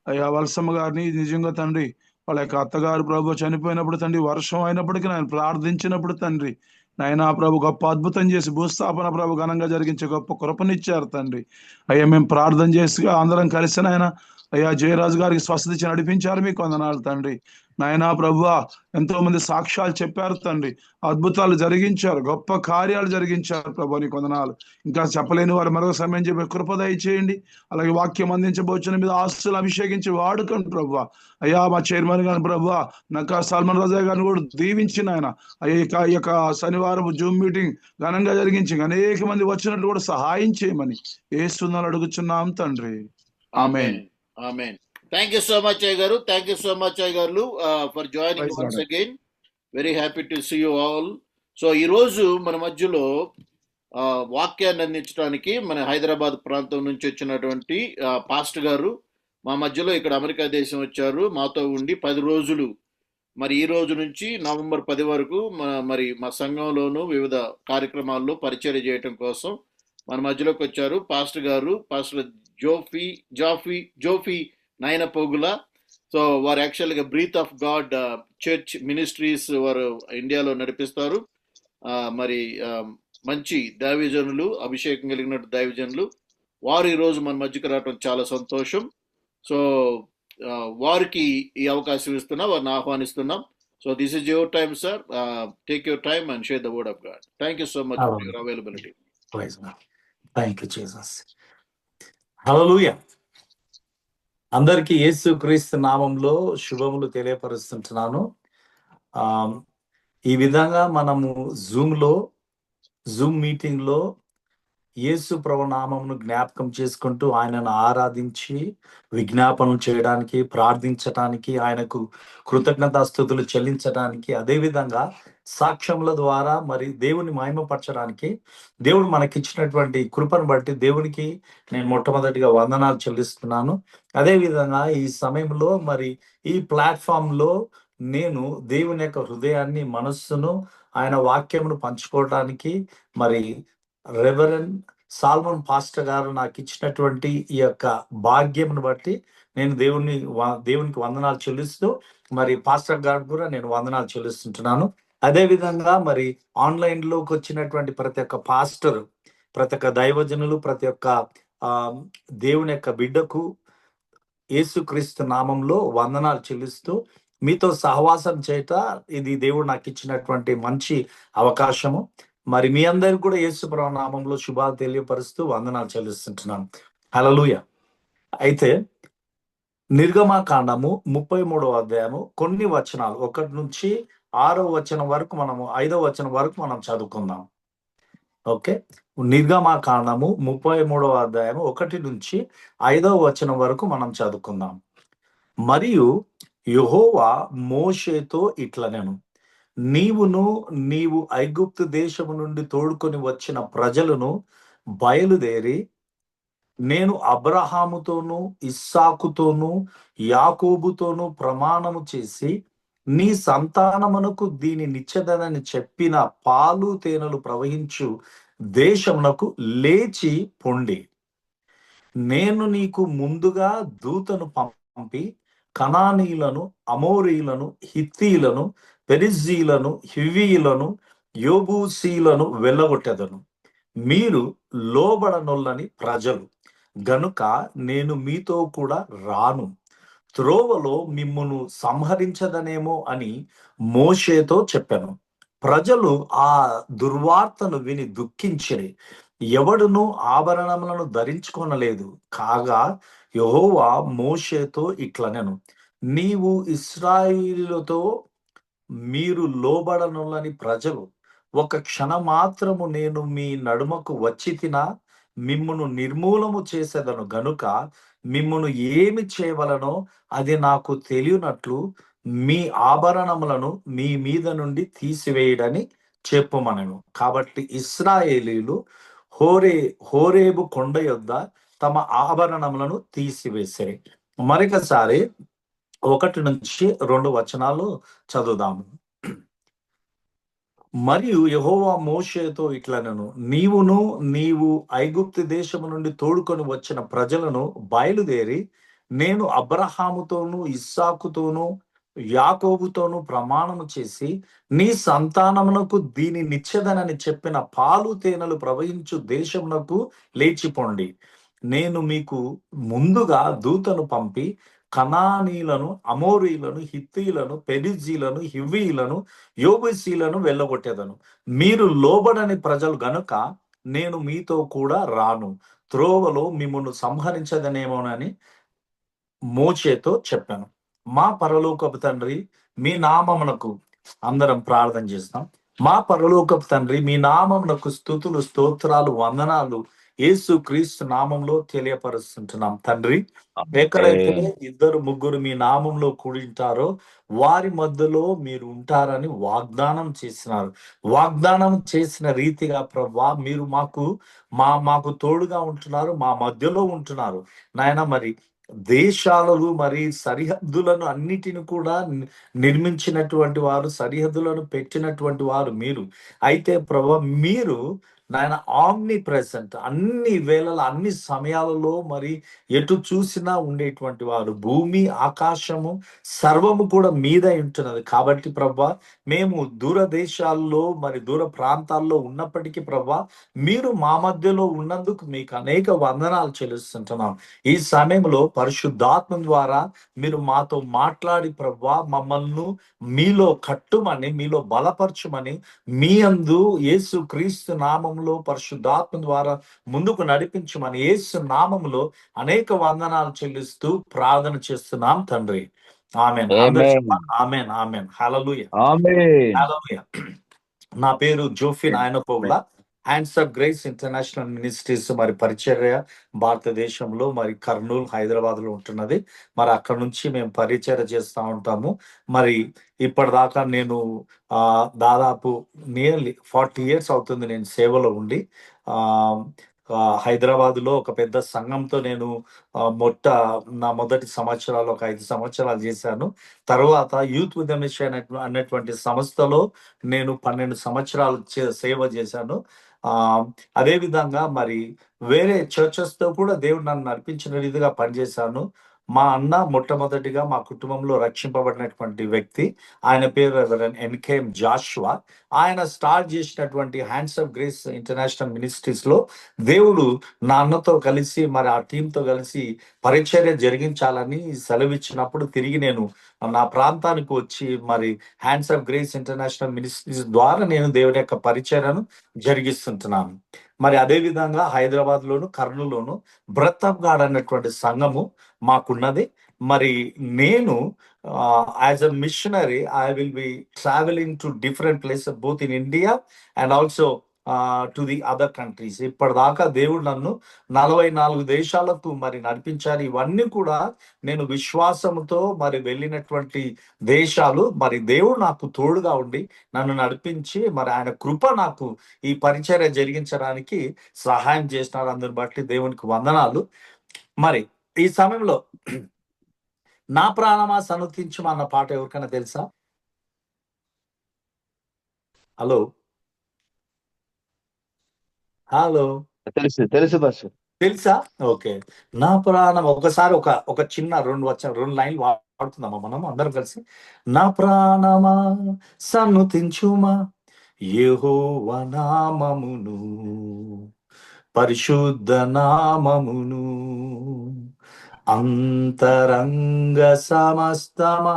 అయ్యా వలసమ్మ గారిని నిజంగా తండ్రి, వాళ్ళ యొక్క అత్తగారు ప్రభు చనిపోయినప్పుడు తండ్రి, వర్షం అయినప్పటికీ నాయన ప్రార్థించినప్పుడు తండ్రి నాయన ప్రభు గొప్ప అద్భుతం చేసి భూస్థాపన ప్రభు ఘనంగా జరిగించే గొప్ప కృపనిచ్చారు తండ్రి. అయ్యా మేము ప్రార్థన చేసి అందరం కలిసి నాయన అయ్యా జయరాజు గారికి స్వస్థత ఇచ్చి నడిపించారు, మీకు వందనాలు తండ్రి. నాయనా ప్రభువా, ఎంతో మంది సాక్ష్యాలు చెప్పారు తండ్రి, అద్భుతాలు జరిగించారు, గొప్ప కార్యాలు జరిగించారు ప్రభు, నీకు వందనాలు. ఇంకా చెప్పలేని వారు మరొక సమయం చెప్పి కృపదయ చేయండి. అలాగే వాక్యం అందించబోచిన మీద ఆస్తులు అభిషేకించి వాడుకోండి ప్రభు. అయ్యా మా చైర్మన్ గారిని ప్రభు, నాకు సల్మాన్ రాజా గారిని కూడా దీవించిన ఆయన అయ్యా ఈ యొక్క శనివారం జూమ్ మీటింగ్ ఘనంగా జరిగించి అనేక మంది వచ్చినట్లు కూడా సహాయం చేయమని యేసునామములో అడుగుచున్నాం తండ్రి. ఆమేన్. ఆమేన్. Thank you so much, Aygaru. Thank you so much, Aygaru, for joining once again. Very happy to see you all. So ఈరోజు మన మధ్యలో వాక్యాన్ని అందించడానికి మన హైదరాబాద్ ప్రాంతం నుంచి వచ్చినటువంటి పాస్టర్ గారు మా మధ్యలో ఇక్కడ అమెరికా దేశం వచ్చారు. మాతో ఉండి 10 రోజులు, మరి ఈ రోజు నుంచి నవంబర్ 10 వరకు మరి మా సంఘంలోనూ వివిధ కార్యక్రమాల్లో పరిచర్య చేయటం కోసం మన మధ్యలోకి వచ్చారు. పాస్టర్ గారు, పాస్టర్ జోఫీ నయనపోగుల. సో వారు యాక్చువల్గా breath of God church ministries వారు ఇండియాలో నడిపిస్తారు. మరి మంచి దైవజనులు, అభిషేకం కలిగిన దైవజనులు వారు ఈరోజు మన మధ్యకు రావడం చాలా సంతోషం. సో వారికి ఈ అవకాశం ఇస్తున్నా, వారిని ఆహ్వానిస్తున్నాం. So this is your time sir. Take your time and share the word of God. Thank you so much for your availability. Thank you Jesus. హల్లెలూయా. అందరికీ యేసుక్రీస్తు నామంలో శుభములు తెలియపరుస్తుంటున్నాను. ఈ విధంగా మనము జూమ్ మీటింగ్ లో యేసు ప్రభు నామమును జ్ఞాపకం చేసుకుంటూ ఆయనను ఆరాధించి విజ్ఞాపనలు చేయడానికి, ప్రార్థించడానికి, ఆయనకు కృతజ్ఞతాస్తుతులు చెల్లించడానికి, అదేవిధంగా సాక్ష్యముల ద్వారా మరి దేవుని మహిమపరచడానికి దేవుడు మనకిచ్చినటువంటి కృపను బట్టి దేవునికి నేను మొట్టమొదటిగా వందనాలు చెల్లిస్తున్నాను. అదేవిధంగా ఈ సమయంలో మరి ఈ ప్లాట్ఫామ్ లో నేను దేవుని యొక్క హృదయాన్ని, మనస్సును, ఆయన వాక్యమును పంచుకోవడానికి మరి రెవరెండ్ సాల్మన్ పాస్టర్ గారు నాకు ఇచ్చినటువంటి ఈ యొక్క భాగ్యమును బట్టి నేను దేవునికి వందనాలు చెల్లిస్తూ మరి పాస్టర్ గారు కూడా నేను వందనాలు చెల్లిస్తుంటున్నాను. అదేవిధంగా మరి ఆన్లైన్ లోకి వచ్చినటువంటి ప్రతి ఒక్క పాస్టర్, ప్రతి ఒక్క దైవజనులు, ప్రతి ఒక్క దేవుని యొక్క బిడ్డకు యేసుక్రీస్తు నామంలో వందనాలు చెల్లిస్తూ మీతో సహవాసం చేయట ఇది దేవుడు నాకు ఇచ్చినటువంటి మంచి అవకాశము. మరి మీ అందరికి కూడా యేసు ప్రభు నామంలో శుభాలు తెలియపరుస్తూ వందనాలు చెల్లిస్తుంటున్నాను. హల్లెలూయా. అయితే నిర్గమకాండము 33వ అధ్యాయము కొన్ని వచనాలు 1 నుంచి 6వ వచనం వరకు 5వ వచనం వరకు మనం చదువుకుందాం. ఓకే, నిర్గమకాండము 33వ అధ్యాయము 1 నుంచి 5వ వచనం వరకు మనం చదువుకుందాం. మరియు యెహోవా మోషేతో ఇట్లనెను, నీవు ఐగుప్తు దేశము నుండి తోడుకొని వచ్చిన ప్రజలను బయలుదేరి నేను అబ్రహాముతోను, ఇస్సాకుతోను, యాకోబుతోను ప్రమాణము చేసి నీ సంతానమునకు దీని నిచ్చెదనని చెప్పిన పాలు తేనెలు ప్రవహించు దేశమునకు లేచి పొండి. నేను నీకు ముందుగా దూతను పంపి కనానీయులను, అమోరీయులను, హిత్తీయులను, పెరిజ్జీయులను, హివ్వీయులను, యోబూసీయులను వెళ్ళగొట్టెదను. మీరు లోబడనొల్లని ప్రజలు గనుక నేను మీతో కూడా రాను. త్రోవలో మిమ్మును సంహరించదనేమో అని మోషేతో చెప్పాను. ప్రజలు ఆ దుర్వార్తను విని దుఃఖించిరి. ఎవడును ఆభరణములను ధరించుకొనలేదు. కాగా యెహోవా మోషేతో ఇట్లనెను, నీవు ఇశ్రాయేలుతో మీరు లోబడనొల్లని ప్రజలు, ఒక క్షణం మాత్రము నేను మీ నడుమకు వచ్చి మిమ్మును నిర్మూలము చేసేదను గనుక మిమ్మును ఏమి చేయవలనో అది నాకు తెలియనట్లు మీ ఆభరణములను మీ మీద నుండి తీసివేయడని చెప్పుమనెను. కాబట్టి ఇశ్రాయేలీయులు హోరేబు కొండ యొద్ద తమ ఆభరణములను తీసివేసిరి. మరొకసారి 1 నుంచి 2 వచనాలు చదువుదాము. మరియు యెహోవా మోషేతో ఇట్లనెను, నీవు ఐగుప్తు దేశము నుండి తోడుకొని వచ్చిన ప్రజలను బయలుదేరి నేను అబ్రహాముతోను, ఇస్సాకుతోను, యాకోబుతోను ప్రమాణము చేసి నీ సంతానమునకు దీని నిచ్చెదనని చెప్పిన పాలు తేనెలు ప్రవహించు దేశమునకు లేచిపోండి. నేను మీకు ముందుగా దూతను పంపి కనానీయులను, అమోరీయులను, హిత్తీయులను, పెరిజ్జీయులను, హివ్వీయులను, యోబూసీయులను వెళ్ళగొట్టేదను. మీరు లోబడని ప్రజలు గనుక నేను మీతో కూడా రాను. త్రోవలో మిమ్మును సంహరించదనేమోనని మోషేతో చెప్పాను. మా పరలోకపు తండ్రి, మీ నామమునకు అందరం ప్రార్థన చేస్తాం. మా పరలోకపు తండ్రి, మీ నామమునకు స్తుతులు, స్తోత్రాలు, వందనాలు యేసు క్రీస్తు నామంలో తెలియపరుస్తుంటున్నాం తండ్రి. ఎక్కడైతే ఇద్దరు ముగ్గురు మీ నామంలో కూడింటారో వారి మధ్యలో మీరు ఉంటారని వాగ్దానం చేసినారు. వాగ్దానం చేసిన రీతిగా ప్రభువా మీరు మాకు తోడుగా ఉంటున్నారు, మా మధ్యలో ఉంటున్నారు నాయన. మరి దేశాలను మరి సరిహద్దులను అన్నిటిని కూడా నిర్మించినటువంటి వారు, సరిహద్దులను పెట్టినటువంటి వారు మీరు. అయితే ప్రభువా మీరు నాయన ఆమ్ని ప్రెసెంట్, అన్ని వేళల అన్ని సమయాలలో మరి ఎటు చూసినా ఉండేటువంటి వారు. భూమి ఆకాశము సర్వము కూడా మీద ఉంటున్నది. కాబట్టి ప్రభువా మేము దూర దేశాల్లో మరి దూర ప్రాంతాల్లో ఉన్నప్పటికీ ప్రభువా మీరు మా మధ్యలో ఉన్నందుకు మీకు అనేక వందనాలు చెల్లిస్తుంటున్నాం. ఈ సమయంలో పరిశుద్ధాత్మ ద్వారా మీరు మాతో మాట్లాడి ప్రభువా మమ్మల్ని మీలో కట్టుమని, మీలో బలపరచుమని, మీ అందు యేసు క్రీస్తు నామంలో పరిశుద్ధాత్మ ద్వారా ముందుకు నడిపించమని యేసు నామంలో అనేక వందనాలు చెల్లిస్తూ ప్రార్థన చేస్తున్నాం తండ్రి. ఆమెన్. ఆమెన్. ఆమెన్. హల్లెలూయా. హల్లెలూయా. నా పేరు Jophin Ayanapogula. Hands of grace international ministries మరి పరిచర్య భారతదేశంలో మరి కర్నూలు, హైదరాబాద్ లో ఉంటున్నది. మరి అక్కడ నుంచి మేము పరిచర్య చేస్తూ ఉంటాము. మరి ఇప్పటిదాకా నేను దాదాపు నియర్లీ 40 years అవుతుంది నేను సేవలో ఉండి. హైదరాబాద్ లో ఒక పెద్ద సంఘంతో నేను నా మొదటి సంవత్సరాలు ఒక 5 సంవత్సరాలు చేశాను. తర్వాత యూత్ విత్ మిషన్ అన్నటువంటి సంస్థలో నేను 12 సంవత్సరాలు సేవ చేశాను. అదే విధంగా మరి వేరే చర్చెస్ తో కూడా దేవుడు నన్ను నడిపించిన రీతిగా పనిచేశాను. మా అన్న మొట్టమొదటిగా మా కుటుంబంలో రక్షింపబడినటువంటి వ్యక్తి, ఆయన పేరు రెవరెండ్ ఎన్కేఎం జాషువా. ఆయన స్టార్ట్ చేసినటువంటి hands of grace international ministries లో దేవుడు నా అన్నతో కలిసి మరి ఆ టీంతో కలిసి పరిచర్య జరిగించాలని సెలవిచ్చినప్పుడు తిరిగి నేను నా ప్రాంతానికి వచ్చి మరి hands of grace international ministries ద్వారా నేను దేవుని యొక్క పరిచర్యను జరిగిస్తుంటున్నాను. మరి అదే విధంగా హైదరాబాద్ లోను, కర్నూలులోను బ్రెత్ ఆఫ్ గాడ్ అన్నటువంటి సంఘము మాకున్నది. మరి నేను as a machinery I will be travelling to different places both in India and also to the other countries. ఇప్పటిదాకా దేవుడు నన్ను 44 దేశాలకు మరి నడిపించారు. ఇవన్నీ కూడా నేను విశ్వాసంతో మరి వెళ్ళినటువంటి దేశాలు. మరి దేవుడు నాకు తోడుగా ఉండి నన్ను నడిపించి మరి ఆయన కృప నాకు ఈ పరిచర్య జరిగించడానికి సహాయం చేసినారు. అందరిని బట్టి దేవునికి వందనాలు. మరి ఈ సమయంలో నా ప్రాణమా సనుతించుమా అన్న పాట ఎవరికైనా తెలుసా? హలో హలో తెలుసు బస్ తెలుసా? ఓకే. నా ప్రాణం ఒకసారి ఒక చిన్న 2 లైన్లు వాడుతుందమ్మా మనం అందరం కలిసి. నా ప్రాణమా సన్నుతించుమా యెహోవా నామమును, పరిశుద్ధ నామమును, అంతరంగ సమస్తమా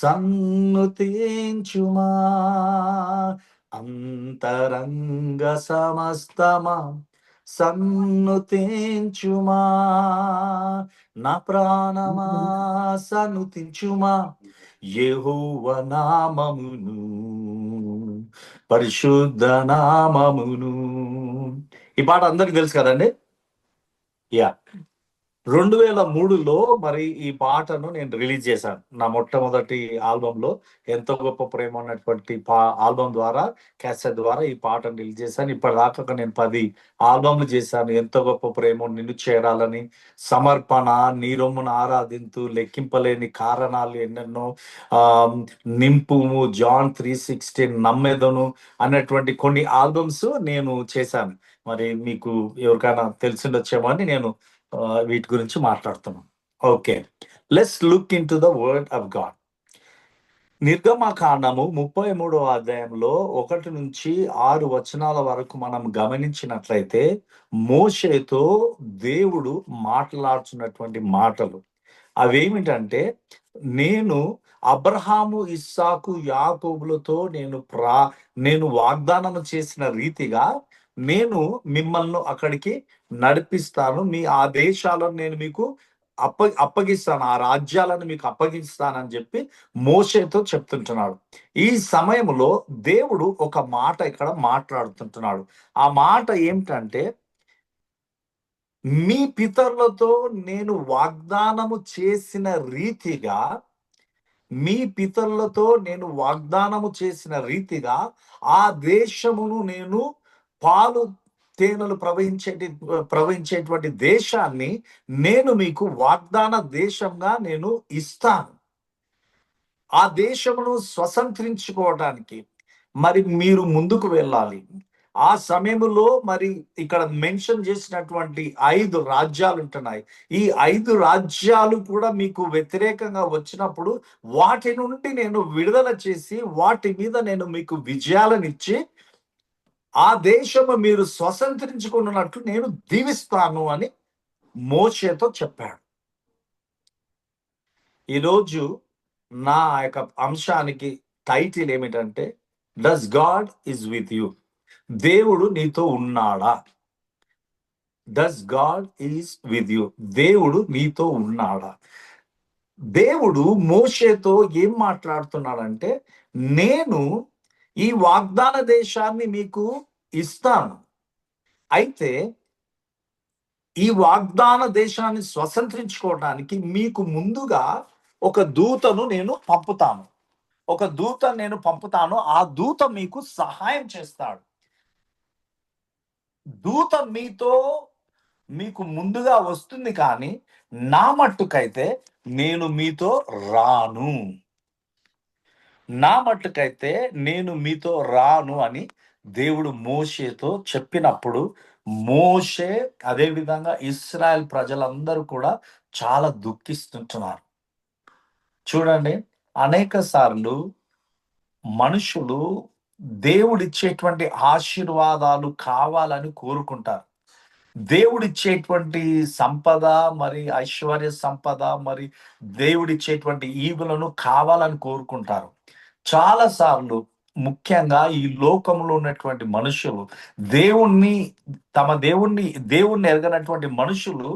సన్నుతించుమా, అంతరంగ సమస్తమా సన్నుతించుమా, నా ప్రాణమా సన్నుతించుమా యెహోవా నామమును, పరిశుద్ధ నామమును. ఈ పాట అందరికి తెలుసు కదండి. 2003లో మరి ఈ పాటను నేను రిలీజ్ చేశాను. నా మొట్టమొదటి ఆల్బంలో ఎంతో గొప్ప ప్రేమ ఉన్నటువంటి ఆల్బమ్ ద్వారా, క్యాసెట్ ద్వారా ఈ పాటను రిలీజ్ చేశాను. ఇప్పటిదాకా నేను 10 ఆల్బమ్లు చేశాను. ఎంతో గొప్ప ప్రేమ, నిన్ను చేరాలని, సమర్పణ, నీ రొమ్మును ఆరాధింతు, లెక్కింపలేని కారణాలు ఎన్నెన్నో, నింపుము, జాన్ 3:16, నమ్మెదను అన్నటువంటి కొన్ని ఆల్బమ్స్ నేను చేశాను. మరి మీకు ఎవరికైనా తెలిసిండొచ్చేమో అని నేను వీటి గురించి మాట్లాడుతున్నాం. Okay, let's look in to the word of God. నిర్గమకాండము 33వ అధ్యాయంలో 1 నుంచి 6 వచనాల వరకు మనం గమనించినట్లయితే మోషేతో దేవుడు మాట్లాడుతున్నటువంటి మాటలు అవేమిటంటే, నేను అబ్రహాము, ఇస్సాకు, యాకోబులతో నేను వాగ్దానం చేసిన రీతిగా నేను మిమ్మల్ని అక్కడికి నడిపిస్తాను, మీ ఆ దేశాలను నేను మీకు అప్పగిస్తాను, ఆ రాజ్యాలను మీకు అప్పగిస్తానని చెప్పి మోషేతో చెప్తుంటున్నాడు. ఈ సమయంలో దేవుడు ఒక మాట ఇక్కడ మాట్లాడుతుంటున్నాడు. ఆ మాట ఏమిటంటే, మీ పితరులతో నేను వాగ్దానము చేసిన రీతిగా, మీ పితరులతో నేను వాగ్దానము చేసిన రీతిగా ఆ దేశమును నేను పాలు తేనెలు ప్రవహించేటువంటి దేశాన్ని నేను మీకు వాగ్దాన దేశంగా నేను ఇస్తాను. ఆ దేశమును స్వతంత్రించుకోవడానికి మరి మీరు ముందుకు వెళ్ళాలి. ఆ సమయంలో మరి ఇక్కడ మెన్షన్ చేసినటువంటి 5 రాజ్యాలు ఉంటున్నాయి. ఈ 5 రాజ్యాలు కూడా మీకు వ్యతిరేకంగా వచ్చినప్పుడు వాటి నుండి నేను విడుదల చేసి వాటి మీద నేను మీకు విజయాలనిచ్చి ఆ దేశము మీరు స్వతంత్రించుకున్నట్లు నేను దీవిస్తాను అని మోషేతో చెప్పాడు. ఈరోజు నా యొక్క అంశానికి టైటిల్ ఏమిటంటే, does God is with you? దేవుడు నీతో ఉన్నాడా? Does God is with you? దేవుడు నీతో ఉన్నాడా? దేవుడు మోషేతో ఏం మాట్లాడుతున్నాడంటే, నేను ఈ వాగ్దాన దేశాన్ని మీకు ఇస్తాను, అయితే ఈ వాగ్దాన దేశాన్ని స్వతంత్రించుకోవడానికి మీకు ముందుగా ఒక దూతను నేను పంపుతాను. ఒక దూతను నేను పంపుతాను. ఆ దూత మీకు సహాయం చేస్తాడు. దూత మీకు ముందుగా వస్తుంది, కానీ నా మట్టుకైతే నేను మీతో రాను. నా మట్టుకైతే నేను మీతో రాను అని దేవుడు మోషేతో చెప్పినప్పుడు మోషే, అదేవిధంగా ఇశ్రాయేల్ ప్రజలందరూ కూడా చాలా దుఃఖిస్తుంటున్నారు. చూడండి, అనేక సార్లు మనుషులు దేవుడిచ్చేటువంటి ఆశీర్వాదాలు కావాలని కోరుకుంటారు. దేవుడిచ్చేటువంటి సంపద, మరి ఐశ్వర్య సంపద, మరి దేవుడిచ్చేటువంటి ఈవులను కావాలని కోరుకుంటారు. చాలా సార్లు ముఖ్యంగా ఈ లోకంలో ఉన్నటువంటి మనుషులు దేవుణ్ణి ఎరగనటువంటి మనుషులు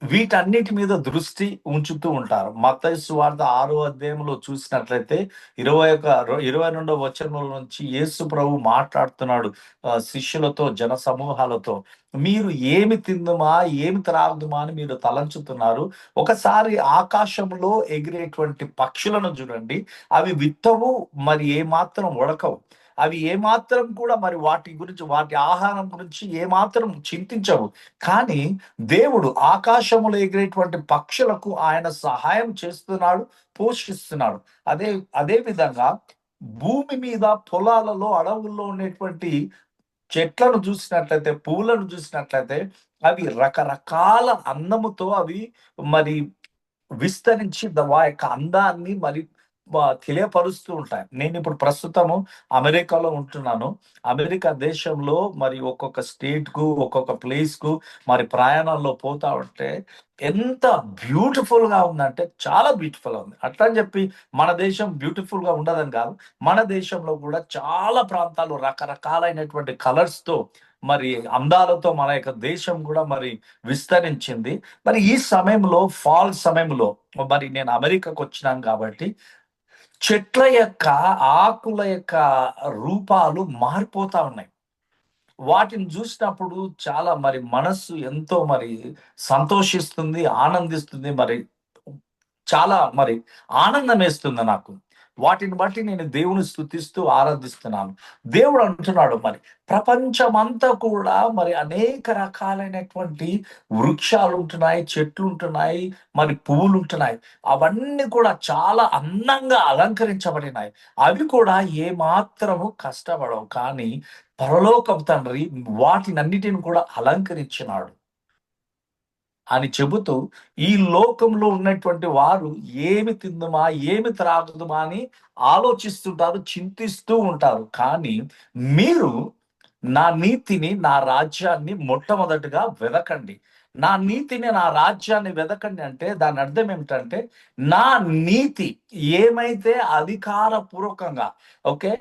వీటన్నిటి మీద దృష్టి ఉంచుతూ ఉంటారు. మత్తయి సువార్త 6వ అధ్యాయంలో చూసినట్లయితే 22వ వచనం నుంచి యేసు ప్రభు మాట్లాడుతున్నాడు శిష్యులతో, జన సమూహాలతో. మీరు ఏమి తిందుమా, ఏమి త్రాగుదుమా అని మీరు తలంచుతున్నారు. ఒకసారి ఆకాశంలో ఎగిరేటువంటి పక్షులను చూడండి. అవి విత్తవు, మరి ఏమాత్రం ఉడకవు. అవి ఏమాత్రం కూడా మరి వాటి ఆహారం గురించి ఏమాత్రం చింతించవు. కానీ దేవుడు ఆకాశంలో ఎగిరేటువంటి పక్షులకు ఆయన సహాయం చేస్తున్నాడు, పోషిస్తున్నాడు. అదే విధంగా భూమి మీద, పొలాలలో, అడవుల్లో ఉండేటువంటి చెట్లను చూసినట్లయితే, పువ్వులను చూసినట్లయితే అవి రకరకాల అందముతో అవి మరి విస్తరించి వా యొక్క అందాన్ని మరి తెలియపరుస్తూ ఉంటాయి. నేను ఇప్పుడు ప్రస్తుతము అమెరికాలో ఉంటున్నాను. అమెరికా దేశంలో మరి ఒక్కొక్క స్టేట్ కు, ఒక్కొక్క ప్లేస్ కు మరి ప్రయాణాల్లో పోతా ఉంటే ఎంత బ్యూటిఫుల్ గా ఉందంటే చాలా బ్యూటిఫుల్ గా ఉంది. అట్లా అని చెప్పి మన దేశం బ్యూటిఫుల్ గా ఉండదని కాదు. మన దేశంలో కూడా చాలా ప్రాంతాలు రకరకాలైనటువంటి కలర్స్ తో, మరి అందాలతో మన యొక్క దేశం కూడా మరి విస్తరించింది. మరి ఈ సమయంలో, ఫాల్ సమయంలో మరి నేను అమెరికాకు వచ్చినాను కాబట్టి చెట్ల యొక్క ఆకుల యొక్క రూపాలు మారిపోతా ఉన్నాయి. వాటిని చూసినప్పుడు చాలా మరి మనస్సు ఎంతో మరి సంతోషిస్తుంది, ఆనందిస్తుంది. మరి చాలా మరి ఆనందం వేస్తుంది నాకు. వాటిని బట్టి నేను దేవుని స్తుతిస్తూ ఆరాధిస్తున్నాను. దేవుడు అంటున్నాడు, మరి ప్రపంచమంతా కూడా మరి అనేక రకాలైనటువంటి వృక్షాలు ఉంటున్నాయి, చెట్లు ఉంటున్నాయి, మరి పువ్వులు ఉంటున్నాయి. అవన్నీ కూడా చాలా అందంగా అలంకరించబడినాయి. అవి కూడా ఏమాత్రము కష్టపడవు, కానీ పరలోకపు తండ్రి వాటినన్నిటిని కూడా అలంకరించినాడు అని చెబుతూ, ఈ లోకంలో ఉన్నటువంటి వారు ఏమి తిందుమా, ఏమి త్రాగుదుమా అని ఆలోచిస్తుంటారు, చింతిస్తూ ఉంటారు. కానీ మీరు నా నీతిని, నా రాజ్యాన్ని మొట్టమొదటిగా వెదకండి. నా నీతిని, నా రాజ్యాన్ని వెదకండి అంటే దాని అర్థం ఏమిటంటే, నా నీతి ఏమైతే అధికారపూర్వకంగా, okay,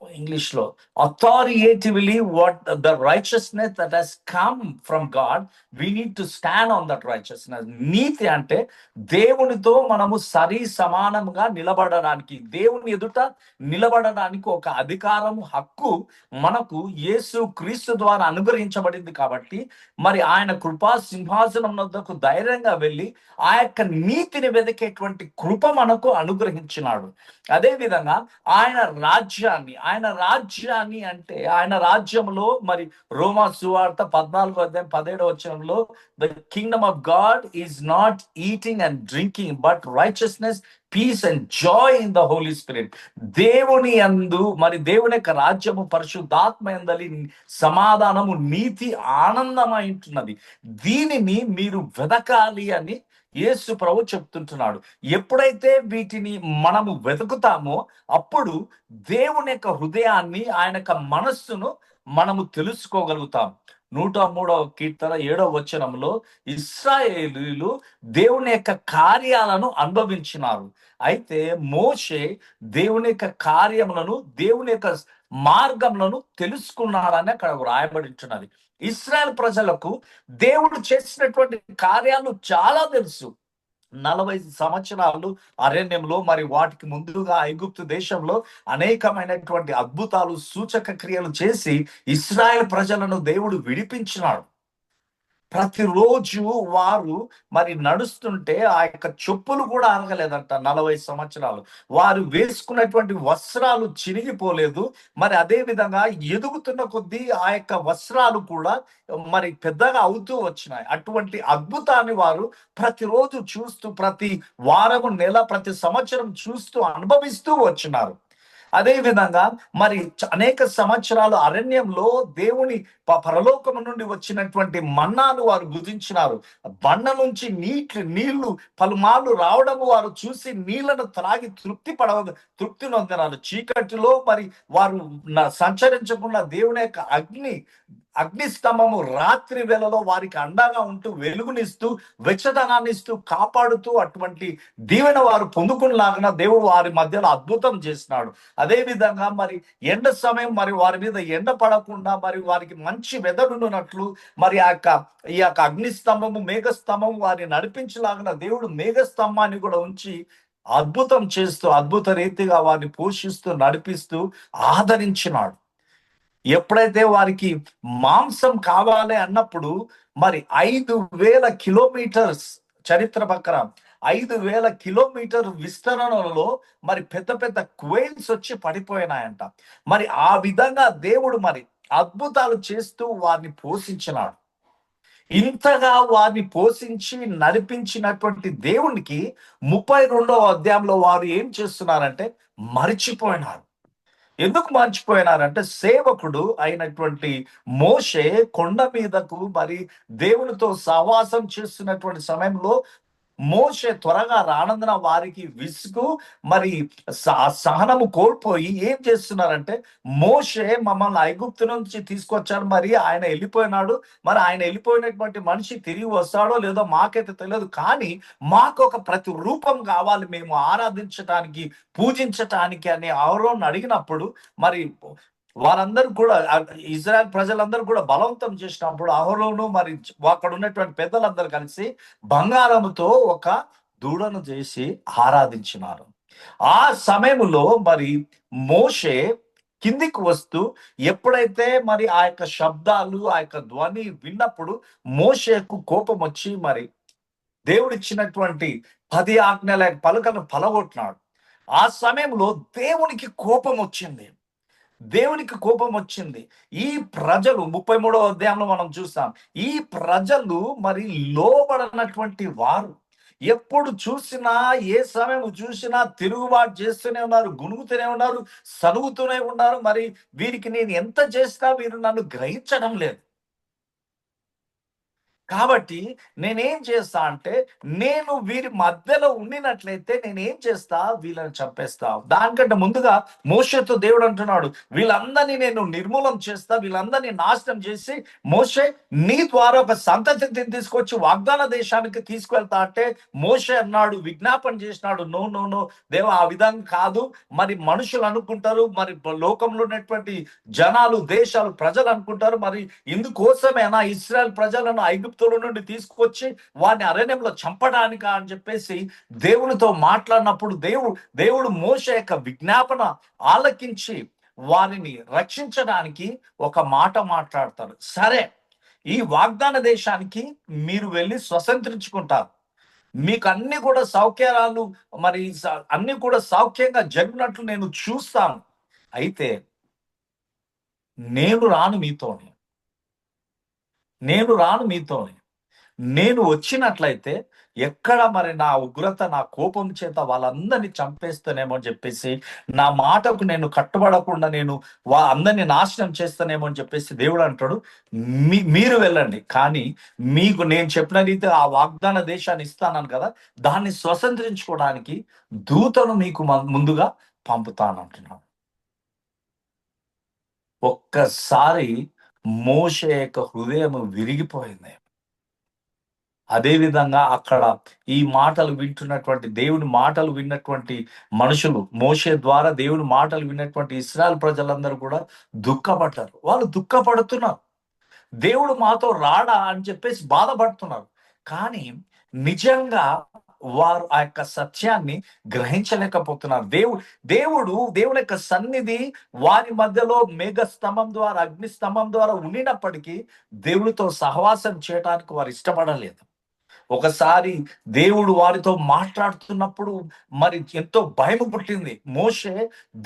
English law, authoritatively what the righteousness that has come from God, we need to stand on that righteousness. నీతి అంటే దేవునితో మనము సరి సమానంగా నిలబడడానికి, దేవుని ఎదుట నిలబడడానికి ఒక అధికారం, హక్కు మనకు యేసు క్రీస్తు ద్వారా అనుగ్రహించబడింది. కాబట్టి మరి ఆయన కృపా సింహాసనం వద్దకు ధైర్యంగా వెళ్ళి ఆ యొక్క నీతిని వెతికేటువంటి కృప మనకు అనుగ్రహించినాడు. అదే విధంగా ఆయన రాజ్యాన్ని అంటే ఆయన రాజ్యంలో మరి రోమా సువార్త 14:17 the kingdom of God is not eating and drinking but righteousness, peace and joy in the Holy Spirit. దేవుని యందు మరి దేవుని యొక్క రాజ్యము పరిశుద్ధాత్మ యందలి సమాధానము, నీతి, ఆనందమై ఉంటున్నది. దీనిని మీరు వెదకాలి అని యేసు ప్రభు చెప్తుంటున్నాడు. ఎప్పుడైతే వీటిని మనము వెతుకుతామో అప్పుడు దేవుని యొక్క హృదయాన్ని, ఆయన యొక్క మనస్సును మనము తెలుసుకోగలుగుతాం. 103వ కీర్తన 7వ వచనంలో ఇశ్రాయేలీయులు దేవుని యొక్క కార్యాలను అనుభవించినారు. అయితే మోషే దేవుని యొక్క కార్యములను, దేవుని యొక్క మార్గములను తెలుసుకున్నాడని అక్కడ వ్రాయబడి ఉంటున్నది. ఇశ్రాయేల్ ప్రజలకు దేవుడు చేసినటువంటి కార్యాలు చాలా తెలుసు. 40 సంవత్సరాలు అరణ్యంలో, మరి వాటికి ముందుగా ఐగుప్తు దేశంలో అనేకమైనటువంటి అద్భుతాలు, సూచక క్రియలు చేసి ఇశ్రాయేల్ ప్రజలను దేవుడు విడిపించినాడు. ప్రతిరోజు వారు మరి నడుస్తుంటే ఆ యొక్క చెప్పులు కూడా అరగలేదంట 40 సంవత్సరాలు. వారు వేసుకున్నటువంటి వస్త్రాలు చిరిగిపోలేదు. మరి అదే విధంగా ఎదుగుతున్న కొద్దీ ఆ యొక్క వస్త్రాలు కూడా మరి పెద్దగా అవుతూ వచ్చినాయి. అటువంటి అద్భుతాన్ని వారు ప్రతిరోజు చూస్తూ, ప్రతి వారము, నెల, ప్రతి సంవత్సరం చూస్తూ అనుభవిస్తూ వచ్చినారు. అదే విధంగా మరి అనేక సంవత్సరాలు అరణ్యంలో దేవుని పరలోకము నుండి వచ్చినటువంటి మన్నాను వారు భుజించినారు. బండ నుంచి నీళ్లు పలుమార్లు రావడము వారు చూసి నీళ్లను త్రాగి తృప్తి నొందినారు. చీకటిలో మరి వారు సంచరించకుండా దేవుని యొక్క అగ్నిస్తంభము రాత్రి వేళలో వారికి అండగా ఉంటూ, వెలుగునిస్తూ, వెచ్చదనాన్ని ఇస్తూ, కాపాడుతూ అటువంటి దీవెన వారు పొందుకునేలాగా దేవుడు వారి మధ్యలో అద్భుతం చేసినాడు. అదే విధంగా మరి ఎండ సమయం మరి వారి మీద ఎండ పడకుండా మరి వారికి మంచి వెదరున్నట్లు మరి ఈ యొక్క అగ్నిస్తంభము, మేఘస్తంభము వారిని నడిపించలాగిన దేవుడు మేఘస్తంభాన్ని కూడా ఉంచి అద్భుతం చేస్తూ, అద్భుత రీతిగా వారిని పోషిస్తూ, నడిపిస్తూ ఆదరించినాడు. ఎప్పుడైతే వారికి మాంసం కావాలి అన్నప్పుడు మరి 5,000 కిలోమీటర్స్ చరిత్ర ప్రకారం 5,000 కిలోమీటర్ విస్తరణలో మరి పెద్ద పెద్ద క్వైల్స్ వచ్చి పడిపోయినాయంట. మరి ఆ విధంగా దేవుడు మరి అద్భుతాలు చేస్తూ వారిని పోషించినాడు. ఇంతగా వారిని పోషించి నడిపించినటువంటి దేవునికి 32వ అధ్యాయంలో వారు ఏం చేస్తున్నారంటే మరిచిపోయినారు. ఎందుకు మర్చిపోయినారంటే సేవకుడు అయినటువంటి మోషే కొండ మీదకు మరి దేవునితో సహవాసం చేస్తున్నటువంటి సమయంలో మోషే త్వరగా రానందున వారికి విసుగు, మరి సహనము కోల్పోయి ఏం చేస్తున్నారంటే, మోషే మమ్మల్ని ఐగుప్తు నుంచి తీసుకొచ్చాడు, మరి ఆయన వెళ్ళిపోయినాడు, మరి ఆయన వెళ్ళిపోయినటువంటి మనిషి తిరిగి వస్తాడో లేదో మాకైతే తెలియదు, కానీ మాకు ఒక ప్రతి రూపం కావాలి మేము ఆరాధించటానికి, పూజించటానికి అని అహరోను అడిగినప్పుడు మరి వారందరూ కూడా ఇజ్రాయెల్ ప్రజలందరూ కూడా బలవంతం చేసినప్పుడు అహరోను మరి అక్కడ ఉన్నటువంటి పెద్దలందరూ కలిసి బంగారంతో ఒక దూడను చేసి ఆరాధించినారు. ఆ సమయంలో మరి మోషే కిందికి వస్తూ ఎప్పుడైతే మరి ఆ యొక్క శబ్దాలు, ఆ యొక్క ధ్వని విన్నప్పుడు మోషేకు కోపం వచ్చి మరి దేవుడిచ్చినటువంటి 10 ఆజ్ఞల పలకను పలగొట్టినాడు. ఆ సమయంలో దేవునికి కోపం వచ్చింది. ఈ ప్రజలు 33వ అధ్యాయంలో మనం చూస్తాం, ఈ ప్రజలు మరి లోబడనటువంటి వారు, ఎప్పుడు చూసినా ఏ సమయం చూసినా తిరుగుబాటు చేస్తూనే ఉన్నారు, గునుగుతూనే ఉన్నారు, సనుగుతూనే ఉన్నారు. మరి వీరికి నేను ఎంత చేసినా వీరు నన్ను గ్రహించడం లేదు. కాబట్టి నేనేం చేస్తా అంటే, నేను వీరి మధ్యలో ఉండినట్లయితే నేనేం చేస్తా, వీళ్ళని చంపేస్తా. దానికంటే ముందుగా మోషేతో దేవుడు అంటున్నాడు, వీళ్ళందరినీ నేను నిర్మూలం చేస్తా, వీళ్ళందరినీ నాశనం చేసి, మోషే నీ ద్వారా ఒక సంతతిని తీసుకొచ్చి వాగ్దాన దేశానికి తీసుకువెళ్తా అంటే, మోషే అన్నాడు, విజ్ఞాపన చేసినాడు, నో నో నో దేవ, ఆ విధంగా కాదు. మరి మనుషులు అనుకుంటారు, మరి లోకంలో ఉన్నటువంటి జనాలు, దేశాలు, ప్రజలు అనుకుంటారు, మరి ఇందుకోసమేనా ఇశ్రాయేల్ ప్రజలను ఐగుప్తుల నుండి తీసుకొచ్చి వారిని అరణ్యంలో చంపడానికా అని చెప్పేసి దేవునితో మాట్లాడినప్పుడు దేవుడు మోషే యొక్క విజ్ఞాపన ఆలకించి వారిని రక్షించడానికి ఒక మాట మాట్లాడతారు. సరే, ఈ వాగ్దాన దేశానికి మీరు వెళ్ళి స్వతంత్రించుకుంటారు, మీకు అన్ని కూడా సౌఖ్యాలు, మరి అన్ని కూడా సౌఖ్యంగా జరిగినట్లు నేను చూస్తాను. అయితే నేను రాను మీతోని, నేను వచ్చినట్లయితే ఎక్కడ మరి నా ఉగ్రత, నా కోపం చేత వాళ్ళందరినీ చంపేస్తానేమో అని చెప్పేసి, నా మాటకు నేను కట్టుబడకుండా నేను అందరినీ నాశనం చేస్తానేమో అని చెప్పేసి దేవుడు అంటాడు, మీరు వెళ్ళండి, కానీ మీకు నేను చెప్పిన రీతి ఆ వాగ్దాన దేశాన్ని ఇస్తాను కదా, దాన్ని స్వతంత్రించుకోవడానికి దూతను మీకు ముందుగా పంపుతానంటున్నాను. ఒక్కసారి మోషే యొక్క హృదయం విరిగిపోయింది. అదేవిధంగా అక్కడ ఈ మాటలు వింటున్నటువంటి, దేవుని మాటలు విన్నటువంటి మనుషులు, మోషే ద్వారా దేవుని మాటలు విన్నటువంటి ఇశ్రాయేల్ ప్రజలందరూ కూడా దుఃఖపడ్డారు. వాళ్ళు దుఃఖపడుతున్నారు, దేవుడు మాతో రాడా అని చెప్పేసి బాధపడుతున్నారు. కానీ నిజంగా వారు ఆ యొక్క సత్యాన్ని గ్రహించలేకపోతున్నారు. దేవుని యొక్క సన్నిధి వారి మధ్యలో మేఘ స్తంభం ద్వారా, అగ్ని స్తంభం ద్వారా ఉండినప్పటికీ దేవుడితో సహవాసం చేయడానికి వారు ఇష్టపడలేదు. ఒకసారి దేవుడు వారితో మాట్లాడుతున్నప్పుడు మరి ఎంతో భయం పుట్టింది. మోషే,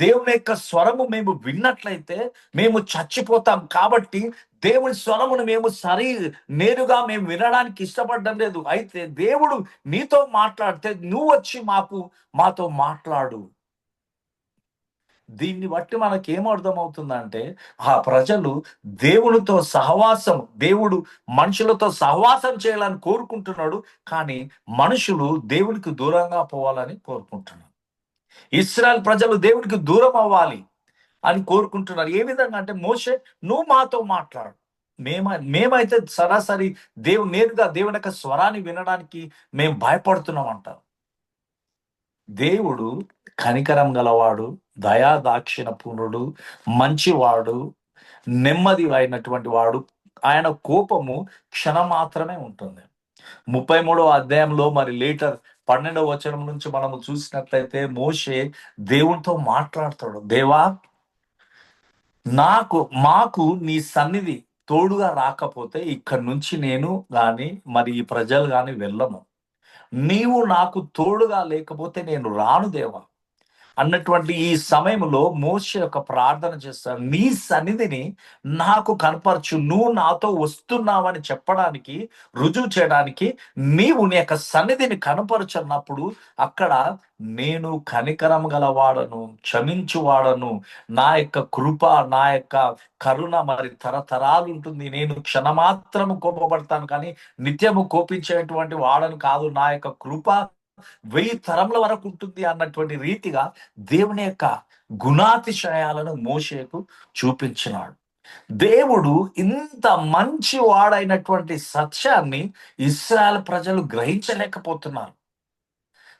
దేవుని యొక్క స్వరము మేము విన్నట్లయితే మేము చచ్చిపోతాం, కాబట్టి దేవుని స్వరమును మేము నేరుగా మేము వినడానికి ఇష్టపడడం లేదు. అయితే దేవుడు నీతో మాట్లాడితే నువ్వు వచ్చి మాతో మాట్లాడు. దీన్ని బట్టి మనకి ఏమర్థమవుతుందంటే, ఆ ప్రజలు దేవునితో సహవాసం, దేవుడు మనుషులతో సహవాసం చేయాలని కోరుకుంటున్నాడు, కానీ మనుషులు దేవునికి దూరంగా పోవాలని కోరుకుంటున్నారు. ఇశ్రాయేల్ ప్రజలు దేవునికి దూరం అవ్వాలి అని కోరుకుంటున్నారు. ఏ విధంగా అంటే, మోషే నువ్వు మాతో మాట్లాడు, మేమైతే సరాసరి నేరుగా దేవుని యొక్క స్వరాన్ని వినడానికి మేము భయపడుతున్నాం అంటారు. దేవుడు కనికరం గలవాడు, దయాదాక్షిణ పూర్ణుడు, మంచివాడు, నెమ్మది అయినటువంటి వాడు. ఆయన కోపము క్షణం మాత్రమే ఉంటుంది. 33వ అధ్యాయంలో మరి లేటర్ 12వ వచనం నుంచి మనము చూసినట్లయితే మోషే దేవునితో మాట్లాడతాడు, దేవా, మాకు నీ సన్నిధి తోడుగా రాకపోతే ఇక్కడి నుంచి నేను గాని మరి ఈ ప్రజలు గాని వెళ్ళము. నీవు నాకు తోడుగా లేకపోతే నేను రాను దేవా అన్నటువంటి ఈ సమయంలో మోషే ఒక ప్రార్థన చేస్తాడు, నీ సన్నిధిని నాకు కనపరచు, నువ్వు నాతో వస్తున్నావని చెప్పడానికి, రుజువు చేయడానికి నీవు నీ యొక్క సన్నిధిని కనపరచున్నప్పుడు అక్కడ నేను కనికరం గలవాడను, క్షమించువాడను, నా యొక్క కృప, నా యొక్క కరుణ మరి తరతరాలు ఉంటుంది, నేను క్షణమాత్రము కోపపడతాను కానీ నిత్యము కోపించేటువంటి వాడను కాదు, నా యొక్క కృప 1000 తరముల వరకు ఉంటుంది అన్నటువంటి రీతిగా దేవుని యొక్క గుణాతిశయాలను మోషేకు చూపించినాడు. దేవుడు ఇంత మంచి వాడైనటువంటి సత్యాన్ని ఇశ్రాయేల్ ప్రజలు గ్రహించలేకపోతున్నారు.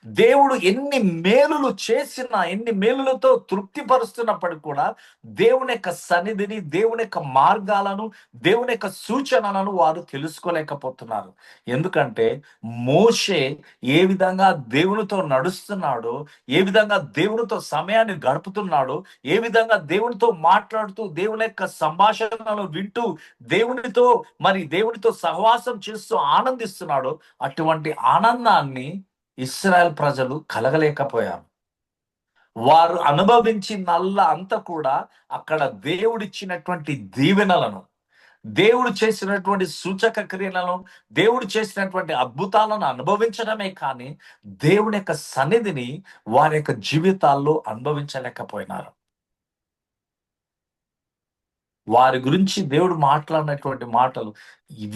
దేవుడు ఎన్ని మేలులు చేసినా, ఎన్ని మేలులతో తృప్తిపరుస్తున్నప్పటికీ కూడా దేవుని యొక్క సన్నిధిని, దేవుని యొక్క మార్గాలను, దేవుని యొక్క సూచనలను వారు తెలుసుకోలేకపోతున్నారు. ఎందుకంటే మోషే ఏ విధంగా దేవునితో నడుస్తున్నాడో, ఏ విధంగా దేవునితో సమయాన్ని గడుపుతున్నాడో, ఏ విధంగా దేవునితో మాట్లాడుతూ దేవుని యొక్క సంభాషణలను వింటూ దేవునితో సహవాసం చేస్తూ ఆనందిస్తున్నాడో, అటువంటి ఆనందాన్ని ఇశ్రాయేల్ ప్రజలు కలగలేకపోయారు. వారు అనుభవించినల్లా అంతా కూడా అక్కడ దేవుడిచ్చినటువంటి దీవెనలను, దేవుడు చేసినటువంటి సూచక క్రియలను, దేవుడు చేసినటువంటి అద్భుతాలను అనుభవించడమే కానీ దేవుని యొక్క సన్నిధిని వారి యొక్క జీవితాల్లో అనుభవించలేకపోయినారు. వారి గురించి దేవుడు మాట్లాడినటువంటి మాటలు,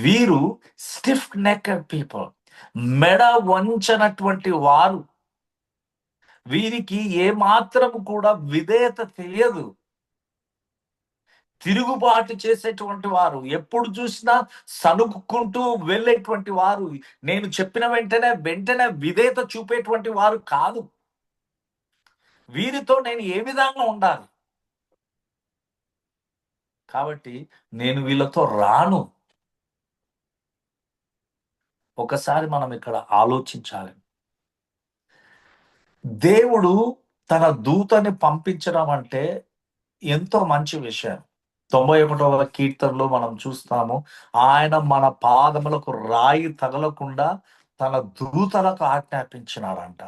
వీరు స్టిఫ్ నెక్డ్ పీపుల్, మెడ వంచనటువంటి వారు, వీరికి ఏమాత్రము కూడా విధేయత తెలియదు, తిరుగుబాటు చేసేటువంటి వారు, ఎప్పుడు చూసినా సణుక్కుంటూ వెళ్ళేటువంటి వారు, నేను చెప్పిన వెంటనే విధేయత చూపేటువంటి వారు కాదు. వీరితో నేను ఏ విధంగా ఉండాలి? కాబట్టి నేను వీళ్ళతో రాను. ఒకసారి మనం ఇక్కడ ఆలోచించాలి. దేవుడు తన దూతని పంపించడం అంటే ఎంతో మంచి విషయం. 91వ కీర్తనలో మనం చూస్తాము, ఆయన మన పాదములకు రాయి తగలకుండా తన దూతలకు ఆజ్ఞాపించినాడంట.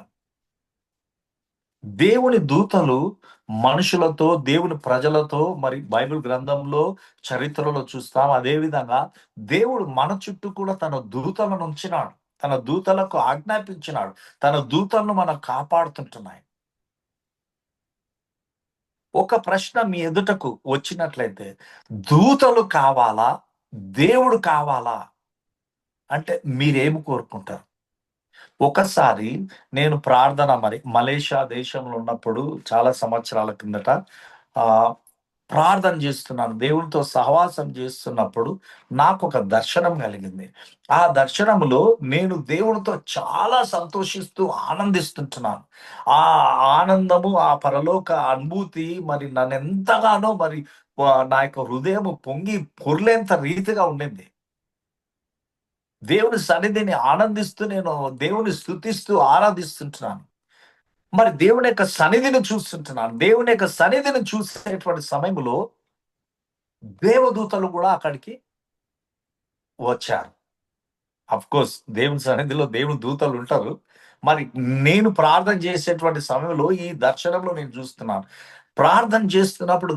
దేవుని దూతలు మనుషులతో, దేవుని ప్రజలతో, మరి బైబిల్ గ్రంథంలో చరిత్రలో చూస్తాం. అదే విధంగా దేవుడు మన చుట్టూ కూడా తన దూతలను ఉంచినాడు, తన దూతలకు ఆజ్ఞాపించినాడు, తన దూతలను మనం కాపాడుతుంటున్నాయి. ఒక ప్రశ్న మీ ఎదుటకు వచ్చినట్లయితే, దూతలు కావాలా, దేవుడు కావాలా అంటే మీరేమి కోరుకుంటారు? ఒకసారి నేను ప్రార్థన, మలేషియా దేశంలో ఉన్నప్పుడు చాలా సంవత్సరాల కిందట ప్రార్థన చేస్తున్నాను, దేవునితో సహవాసం చేస్తున్నప్పుడు నాకు ఒక దర్శనం కలిగింది. ఆ దర్శనంలో నేను దేవునితో చాలా సంతోషిస్తూ ఆనందిస్తుంటున్నాను. ఆ ఆనందము, ఆ పరలోక అనుభూతి మరి నన్ను ఎంతగానో నా యొక్క హృదయం పొంగి పొర్లేంత రీతిగా ఉండింది. దేవుని సన్నిధిని ఆనందిస్తూ నేను దేవుని స్తుతిస్తూ ఆరాధిస్తుంటున్నాను. మరి దేవుని యొక్క సన్నిధిని చూస్తుంటున్నాను. దేవుని యొక్క సన్నిధిని చూసేటువంటి సమయంలో దేవదూతలు కూడా అక్కడికి వచ్చారు. అఫ్ కోర్స్ దేవుని సన్నిధిలో దేవుని దూతలు ఉంటారు. మరి నేను ప్రార్థన చేసేటువంటి సమయంలో ఈ దర్శనంలో నేను చూస్తున్నాను. ప్రార్థన చేస్తున్నప్పుడు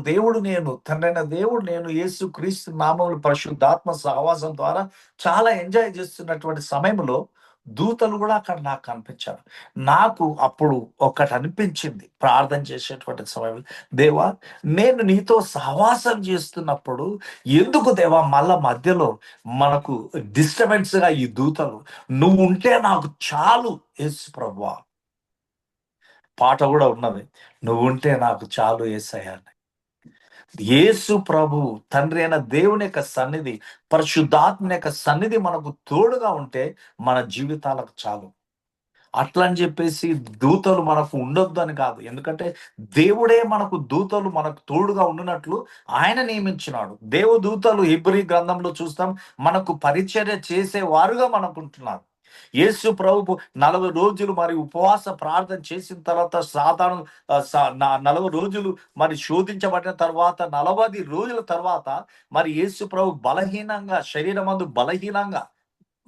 తండ్రైన దేవుడు నేను యేసు క్రీస్తు నామములో పరిశుద్ధాత్మ సహవాసం ద్వారా చాలా ఎంజాయ్ చేస్తున్నటువంటి సమయంలో దూతలు కూడా అక్కడ నాకు కనిపించారు. నాకు అప్పుడు ఒకటి అనిపించింది ప్రార్థన చేసేటువంటి సమయంలో, దేవా నేను నీతో సహవాసం చేస్తున్నప్పుడు ఎందుకు దేవా మళ్ళా మధ్యలో మనకు డిస్టర్బెన్స్ గా ఈ దూతలు? నువ్వు ఉంటే నాకు చాలు యేసు ప్రభువా. పాట కూడా ఉన్నది, నువ్వు ఉంటే నాకు చాలు యేసయ్యా. యేసు ప్రభు తండ్రి అయిన దేవుని యొక్క సన్నిధి, పరిశుద్ధాత్మ యొక్క సన్నిధి మనకు తోడుగా ఉంటే మన జీవితాలకు చాలు. అట్లని చెప్పేసి దూతలు మనకు ఉండొద్దు అని కాదు. ఎందుకంటే దేవుడే మనకు దూతలు మనకు తోడుగా ఉండినట్లు ఆయన నియమించినాడు. దేవదూతలు హెబ్రీ గ్రంథంలో చూస్తాం, మనకు పరిచర్య చేసేవారుగా మనకు ఉంటున్నారు. యేసు ప్రభు 40 రోజులు మరి ఉపవాస ప్రార్థన చేసిన తర్వాత, సాతాను 40 రోజులు మరి శోధించబడిన తర్వాత, 40 రోజుల తర్వాత మరి యేసు ప్రభు శరీరమందు బలహీనంగా,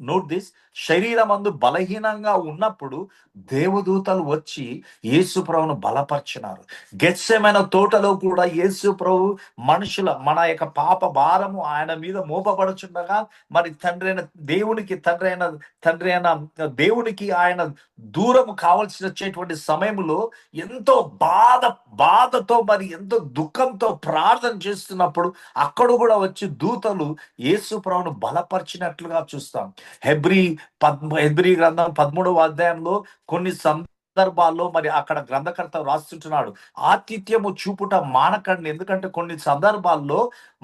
నోట్ దిస్, శరీరమందు బలహీనంగా ఉన్నప్పుడు దేవదూతలు వచ్చి యేసు ప్రభును బలపరిచినారు. గెత్సెమనే తోటలో కూడా యేసు ప్రభు మన యొక్క పాప భారము ఆయన మీద మోపబడుచుండగా మరి తండ్రి అయిన దేవునికి ఆయన దూరము కావాల్సి వచ్చేటువంటి సమయంలో ఎంతో బాధతో మరి ఎంతో దుఃఖంతో ప్రార్థన చేస్తున్నప్పుడు అక్కడ కూడా వచ్చి దూతలు యేసు ప్రభును బలపరిచినట్లుగా చూస్తాం. హెబ్రీ గ్రంథం 13వ అధ్యాయంలో కొన్ని సందర్భాల్లో మరి అక్కడ గ్రంథకర్త రాస్తుంటున్నాడు, ఆతిథ్యము చూపుట మానకండి. ఎందుకంటే కొన్ని సందర్భాల్లో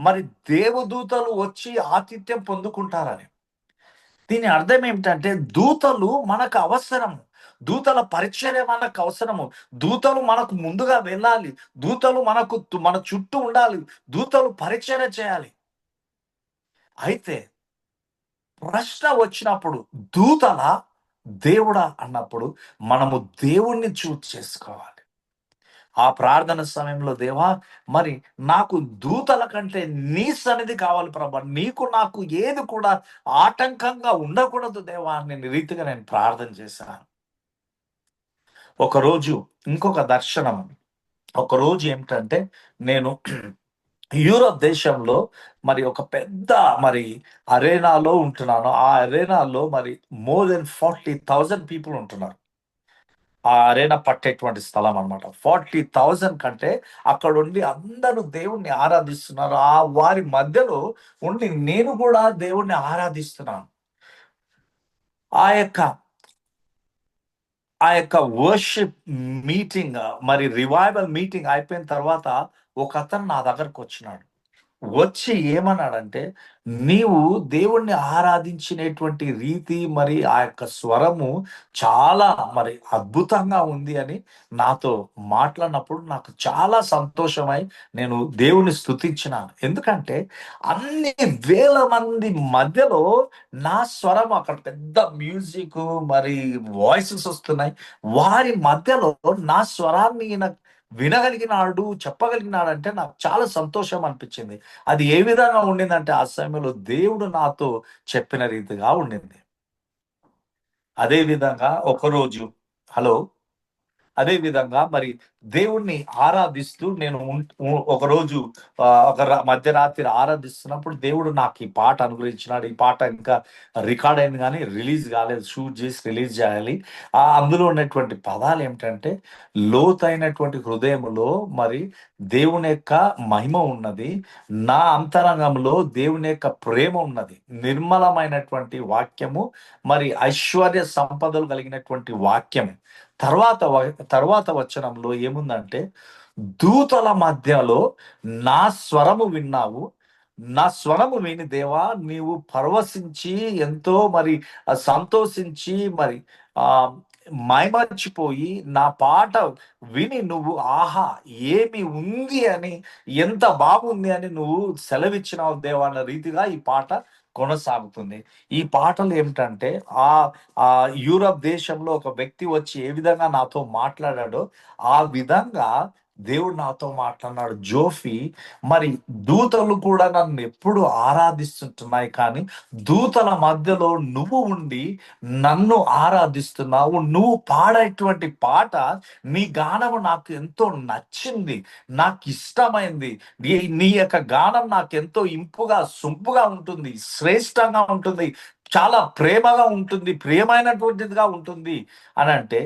మరి దేవదూతలు వచ్చి ఆతిథ్యం పొందుకుంటారని. దీని అర్థం ఏమిటంటే దూతలు మనకు అవసరము, దూతల పరిచర్య మనకు అవసరము, దూతలు మనకు ముందుగా వెళ్ళాలి, దూతలు మన చుట్టూ ఉండాలి, దూతలు పరిచర్య చేయాలి. అయితే ప్రశ్న వచ్చినప్పుడు దూతల దేవుడా అన్నప్పుడు మనము దేవుణ్ణి చూస్ చేసుకోవాలి. ఆ ప్రార్థన సమయంలో, దేవా మరి నాకు దూతల కంటే నీ సన్నిధి కావాలి ప్రభా, నీకు నాకు ఏది కూడా ఆటంకంగా ఉండకూడదు దేవా అని రీతిగా నేను ప్రార్థన చేశాను. ఒకరోజు ఇంకొక దర్శనం, ఒకరోజు ఏమిటంటే నేను యూరోప్ దేశంలో మరి ఒక పెద్ద మరి అరేనాలో ఉంటున్నాను. ఆ అరేనాలో మరి మోర్ దెన్ 40,000 పీపుల్ ఉంటున్నారు. ఆ అరేనా పట్టేటువంటి స్థలం అన్నమాట. 40,000 కంటే అక్కడ ఉండి అందరూ దేవుణ్ణి ఆరాధిస్తున్నారు. ఆ వారి మధ్యలో ఉండి నేను కూడా దేవుణ్ణి ఆరాధిస్తున్నాను. ఆ యొక్క ఆ యొక్క వర్షిప్ మీటింగ్, మరి రివైవల్ మీటింగ్ అయిపోయిన తర్వాత ఒక అతను నా దగ్గరకు వచ్చినాడు. వచ్చి ఏమన్నాడంటే, నీవు దేవుణ్ణి ఆరాధించినటువంటి రీతి, మరి ఆ యొక్క స్వరము చాలా మరి అద్భుతంగా ఉంది అని నాతో మాట్లాడినప్పుడు నాకు చాలా సంతోషమై నేను దేవుని స్తుతించినాను. ఎందుకంటే అన్ని వేల మంది మధ్యలో నా స్వరం, అక్కడ పెద్ద మ్యూజిక్ మరి వాయిసెస్ వస్తున్నాయి, వారి మధ్యలో నా స్వరాన్ని ఈయన వినగలిగినాడు, చెప్పగలిగినాడంటే నాకు చాలా సంతోషం అనిపించింది. అది ఏ విధంగా ఉండిందంటే ఆ సమయంలో దేవుడు నాతో చెప్పిన రీతిగా ఉండింది. అదే విధంగా ఒకరోజు హలో అదే విధంగా మరి దేవుణ్ణి ఆరాధిస్తూ నేను ఒకరోజు మధ్యరాత్రి ఆరాధిస్తున్నప్పుడు దేవుడు నాకు ఈ పాట అనుగ్రహించినాడు. ఈ పాట ఇంకా రికార్డ్ అయింది కానీ రిలీజ్ కాలేదు, షూట్ చేసి రిలీజ్ చేయాలి. అందులో ఉన్నటువంటి పదాలు ఏమిటంటే, లోతైనటువంటి హృదయంలో మరి దేవుని యొక్క మహిమ ఉన్నది, నా అంతరంగంలో దేవుని యొక్క ప్రేమ ఉన్నది, నిర్మలమైనటువంటి వాక్యము, మరి ఐశ్వర్య సంపదలు కలిగినటువంటి వాక్యము. తర్వాత వచనంలో ఏముందంటే, దూతల మధ్యలో నా స్వరము విన్నావు, నా స్వరము విని దేవా నీవు పరవశించి ఎంతో మరి సంతోషించి మరి ఆ మైమర్చిపోయి నా పాట విని నువ్వు ఆహా ఏమి ఉంది అని, ఎంత బాగుంది అని నువ్వు సెలవిచ్చినావు దేవా అన్న రీతిగా ఈ పాట కొనసాగుతుంది. ఈ పాటలు ఏమిటంటే, ఆ ఆ యూరప్ దేశంలో ఒక వ్యక్తి వచ్చి ఏ విధంగా నాతో మాట్లాడాడో ఆ విధంగా దేవుడు నాతో మాట్లాడినాడు. జోఫీ, మరి దూతలు కూడా నన్ను ఎప్పుడు ఆరాధిస్తుంటున్నాయి, కానీ దూతల మధ్యలో నువ్వు ఉండి నన్ను ఆరాధిస్తున్నావు. నువ్వు పాడేటువంటి పాట, నీ గానము నాకు ఎంతో నచ్చింది, నాకు ఇష్టమైంది. నీ యొక్క గానం నాకు ఎంతో ఇంపుగా సొంపుగా ఉంటుంది, శ్రేష్టంగా ఉంటుంది, చాలా ప్రేమగా ఉంటుంది, ప్రియమైనటువంటిదిగా ఉంటుంది అని అంటే,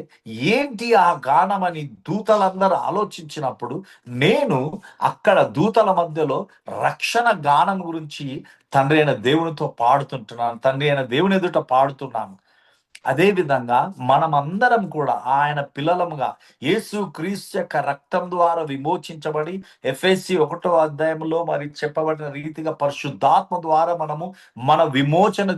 ఏంటి ఆ గానం అని దూతలందరూ ఆలోచించినప్పుడు నేను అక్కడ దూతల మధ్యలో రక్షణ గానం గురించి తండ్రి అయిన దేవునితో పాడుతుంటున్నాను, తండ్రి అయిన దేవుని ఎదుట పాడుతున్నాను. అదే విధంగా మనమందరం కూడా ఆయన పిల్లలముగా యేసు క్రీస్తు యొక్క రక్తం ద్వారా విమోచించబడి, ఎఫెసీ 1వ అధ్యాయంలో మరి చెప్పబడిన రీతిగా పరిశుద్ధాత్మ ద్వారా మనము మన విమోచన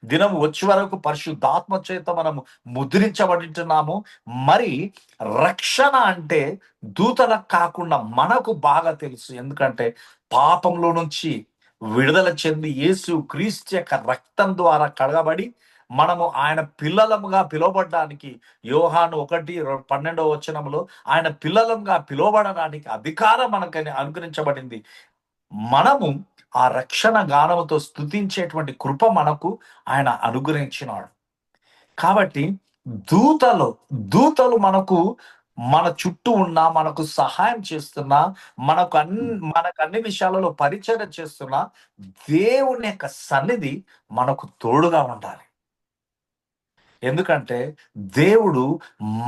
దినం వచ్చే వరకు పరిశుద్ధాత్మ చేత మనము ముద్రించబడింటున్నాము. మరి రక్షణ అంటే దూతలకు కాకుండా మనకు బాగా తెలుసు. ఎందుకంటే పాపంలో నుంచి విడుదల చెంది యేసు క్రీస్తు యొక్క రక్తం ద్వారా కడగబడి మనము ఆయన పిల్లలముగా పిలువబడడానికి, యోహాను 1:12 వచనంలో ఆయన పిల్లలముగా పిలువబడడానికి అధికారం మనకని అనుగ్రహించబడింది. మనము ఆ రక్షణ గానముతో స్తుతించేటువంటి కృప మనకు ఆయన అనుగ్రహించినాడు. కాబట్టి దూతలు మనకు మన చుట్టూ ఉన్న, మనకు సహాయం చేస్తున్నా, మనకు అన్ని విషయాలలో పరిచయం చేస్తున్నా, దేవుని యొక్క సన్నిధి మనకు తోడుగా ఉండాలి. ఎందుకంటే దేవుడు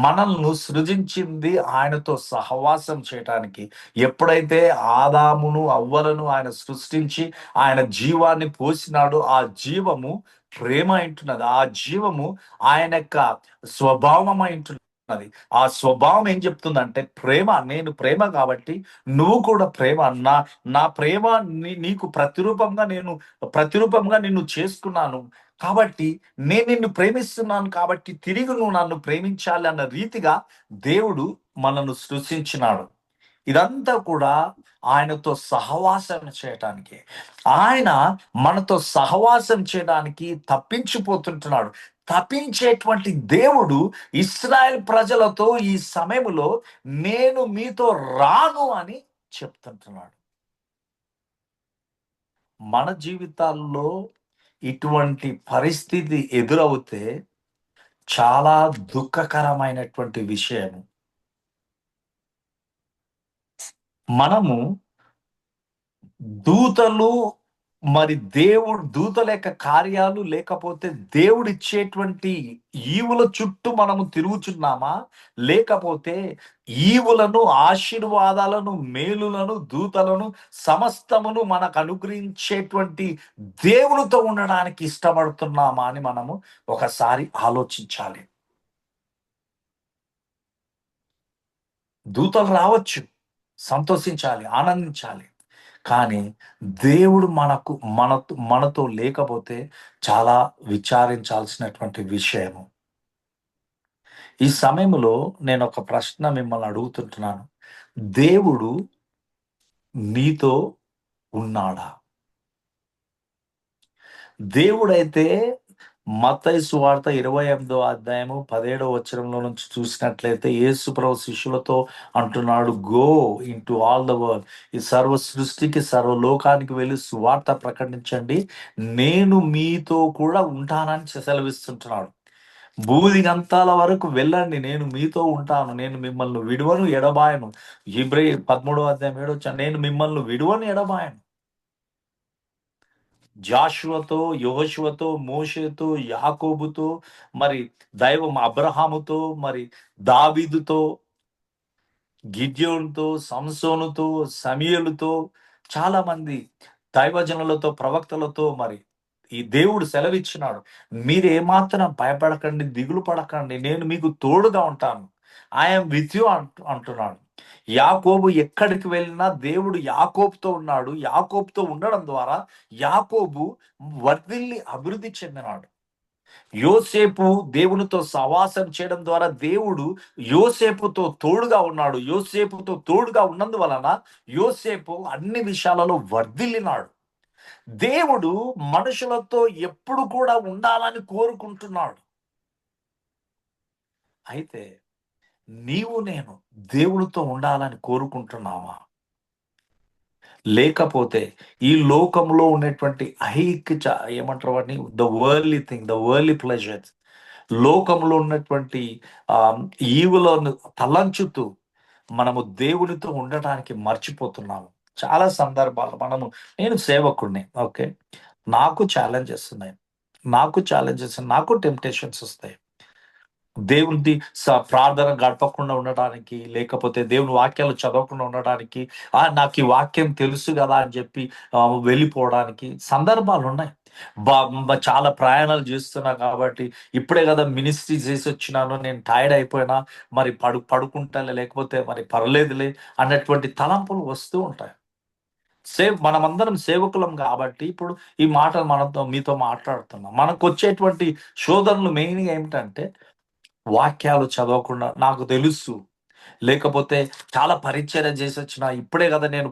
మనల్ని సృజించింది ఆయనతో సహవాసం చేయటానికి. ఎప్పుడైతే ఆదామును అవ్వలను ఆయన సృష్టించి ఆయన జీవాన్ని పోసినాడో, ఆ జీవము ప్రేమ అంటున్నది, ఆ జీవము ఆయన యొక్క స్వభావం అంటున్నది. ఆ స్వభావం ఏం చెప్తుందంటే ప్రేమ. నేను ప్రేమ కాబట్టి నువ్వు కూడా ప్రేమ. నా ప్రేమ నీకు ప్రతిరూపంగా నిన్ను చేసుకున్నాను కాబట్టి నేను నిన్ను ప్రేమిస్తున్నాను, కాబట్టి తిరిగి నువ్వు నన్ను ప్రేమించాలి అన్న రీతిగా దేవుడు మనను సృష్టించినాడు. ఇదంతా కూడా ఆయనతో సహవాసం చేయటానికి, ఆయన మనతో సహవాసం చేయడానికి తప్పించిపోతుంటున్నాడు. తప్పించేటువంటి దేవుడు ఇశ్రాయేల్ ప్రజలతో ఈ సమయంలో నేను మీతో రాను అని చెప్తుంటున్నాడు. మన జీవితాల్లో ఇటువంటి పరిస్థితి ఎదురవుతే చాలా దుఃఖకరమైనటువంటి విషయం. మనము దూతలు మరి దేవుడు దూతల యొక్క కార్యాలు లేకపోతే దేవుడు ఇచ్చేటువంటి ఈవుల చుట్టూ మనము తిరుగుచున్నామా, లేకపోతే ఈవులను, ఆశీర్వాదాలను, మేలులను, దూతలను, సమస్తమును మనకు అనుగ్రహించేటువంటి దేవునితో ఉండడానికి ఇష్టపడుతున్నామా అని మనము ఒకసారి ఆలోచించాలి. దూతలు రావచ్చు, సంతోషించాలి, ఆనందించాలి. కానీ దేవుడు మనతో లేకపోతే చాలా విచారించాల్సినటువంటి విషయము. ఈ సమయంలో నేను ఒక ప్రశ్న మిమ్మల్ని అడుగుతుంటున్నాను. దేవుడు నీతో ఉన్నాడా? దేవుడైతే మత్తయి సువార్త 28వ అధ్యాయము 17వ వచనంలో నుంచి చూసినట్లయితే యేసు ప్రభు శిష్యులతో అంటున్నాడు, go into all the world, ఈ సర్వ సృష్టికి, సర్వలోకానికి వెళ్ళి సువార్త ప్రకటించండి, నేను మీతో కూడా ఉంటానని సెలవిస్తుంటున్నాడు. భూదిగంతాల వరకు వెళ్ళండి, నేను మీతో ఉంటాను, నేను మిమ్మల్ని విడువను, ఎడబాయను. హెబ్రీ 13వ అధ్యాయం 7వ వచనం, నేను మిమ్మల్ని విడువను, ఎడబాయను. జాషువతో, యెహోషువతో, మోషేతో, యాకోబుతో, మరి దైవం అబ్రహాముతో, మరి దావీదుతో, గిద్యోనుతో, సంసోనుతో, సమూయేలుతో, చాలా మంది దైవజనులతో, ప్రవక్తలతో మరి ఈ దేవుడు సెలవిచ్చినాడు, మీరు ఏమాత్రం భయపడకండి, దిగులు పడకండి, నేను మీకు తోడుగా ఉంటాను, ఐఎమ్ విత్ యు అంటున్నాడు. యాకోబు ఎక్కడికి వెళ్ళినా దేవుడు యాకోబుతో ఉన్నాడు. యాకోబుతో ఉండడం ద్వారా యాకోబు వర్ధిల్లి అభివృద్ధి చెందినాడు. యోసేపు దేవునితో సహవాసం చేయడం ద్వారా దేవుడు యోసేపుతో తోడుగా ఉన్నాడు. యోసేపుతో తోడుగా ఉన్నందువలన యోసేపు అన్ని విషయాలలో వర్ధిల్లినాడు. దేవుడు మనుషులతో ఎప్పుడు కూడా ఉండాలని కోరుకుంటున్నాడు. అయితే నీవు నేను దేవుడితో ఉండాలని కోరుకుంటున్నావా? లేకపోతే ఈ లోకంలో ఉన్నటువంటి ఏమంటారు వాటిని, the worldly thing, the worldly pleasures, లోకంలో ఉన్నటువంటి ఈవులను తలంచుతూ మనము దేవునితో ఉండటానికి మర్చిపోతున్నాము. చాలా సందర్భాలు నేను సేవకుడిని, ఓకే, నాకు ఛాలెంజెస్ ఉన్నాయి, నాకు టెంప్టేషన్స్ వస్తాయి. దేవుని ప్రార్థన గడపకుండా ఉండటానికి, లేకపోతే దేవుని వాక్యాలు చదవకుండా ఉండటానికి, నాకు ఈ వాక్యం తెలుసు కదా అని చెప్పి వెళ్ళిపోవడానికి సందర్భాలు ఉన్నాయి. చాలా ప్రయాణాలు చేస్తున్నా కాబట్టి, ఇప్పుడే కదా మినిస్ట్రీ చేసి వచ్చినాను, నేను టైర్డ్ అయిపోయినా, మరి పడుకుంటాలే, లేకపోతే మరి పర్లేదులే అన్నటువంటి తలంపులు వస్తూ ఉంటాయి. మనమందరం సేవకులం కాబట్టి ఇప్పుడు ఈ మాటలు మీతో మాట్లాడుతున్నాం. మనకు వచ్చేటువంటి శోధనలు మెయిన్గా ఏమిటంటే, వాక్యాలు చదవకుండా, నాకు తెలుసు, లేకపోతే చాలా పరిచర్య చేసి వచ్చిన, ఇప్పుడే కదా నేను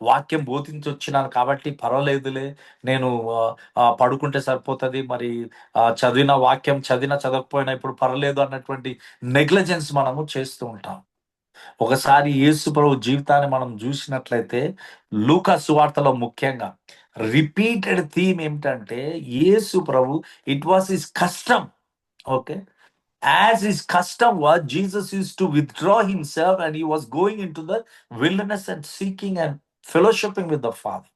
వాక్యం బోధించి వచ్చినాను కాబట్టి పర్వాలేదులే, నేను పడుకుంటే సరిపోతుంది, మరి చదివిన వాక్యం చదవకపోయినా ఇప్పుడు పర్వాలేదు అన్నటువంటి నెగ్లిజెన్స్ మనము చేస్తూ ఉంటాం. ఒకసారి యేసు ప్రభు జీవితాన్ని మనం చూసినట్లయితే లూకా సువార్తలో ముఖ్యంగా రిపీటెడ్ థీమ్ ఏమిటంటే, యేసు ప్రభు it was his custom, okay, as his custom was, Jesus used to withdraw himself and he was going into the wilderness and seeking and fellowshipping with the Father.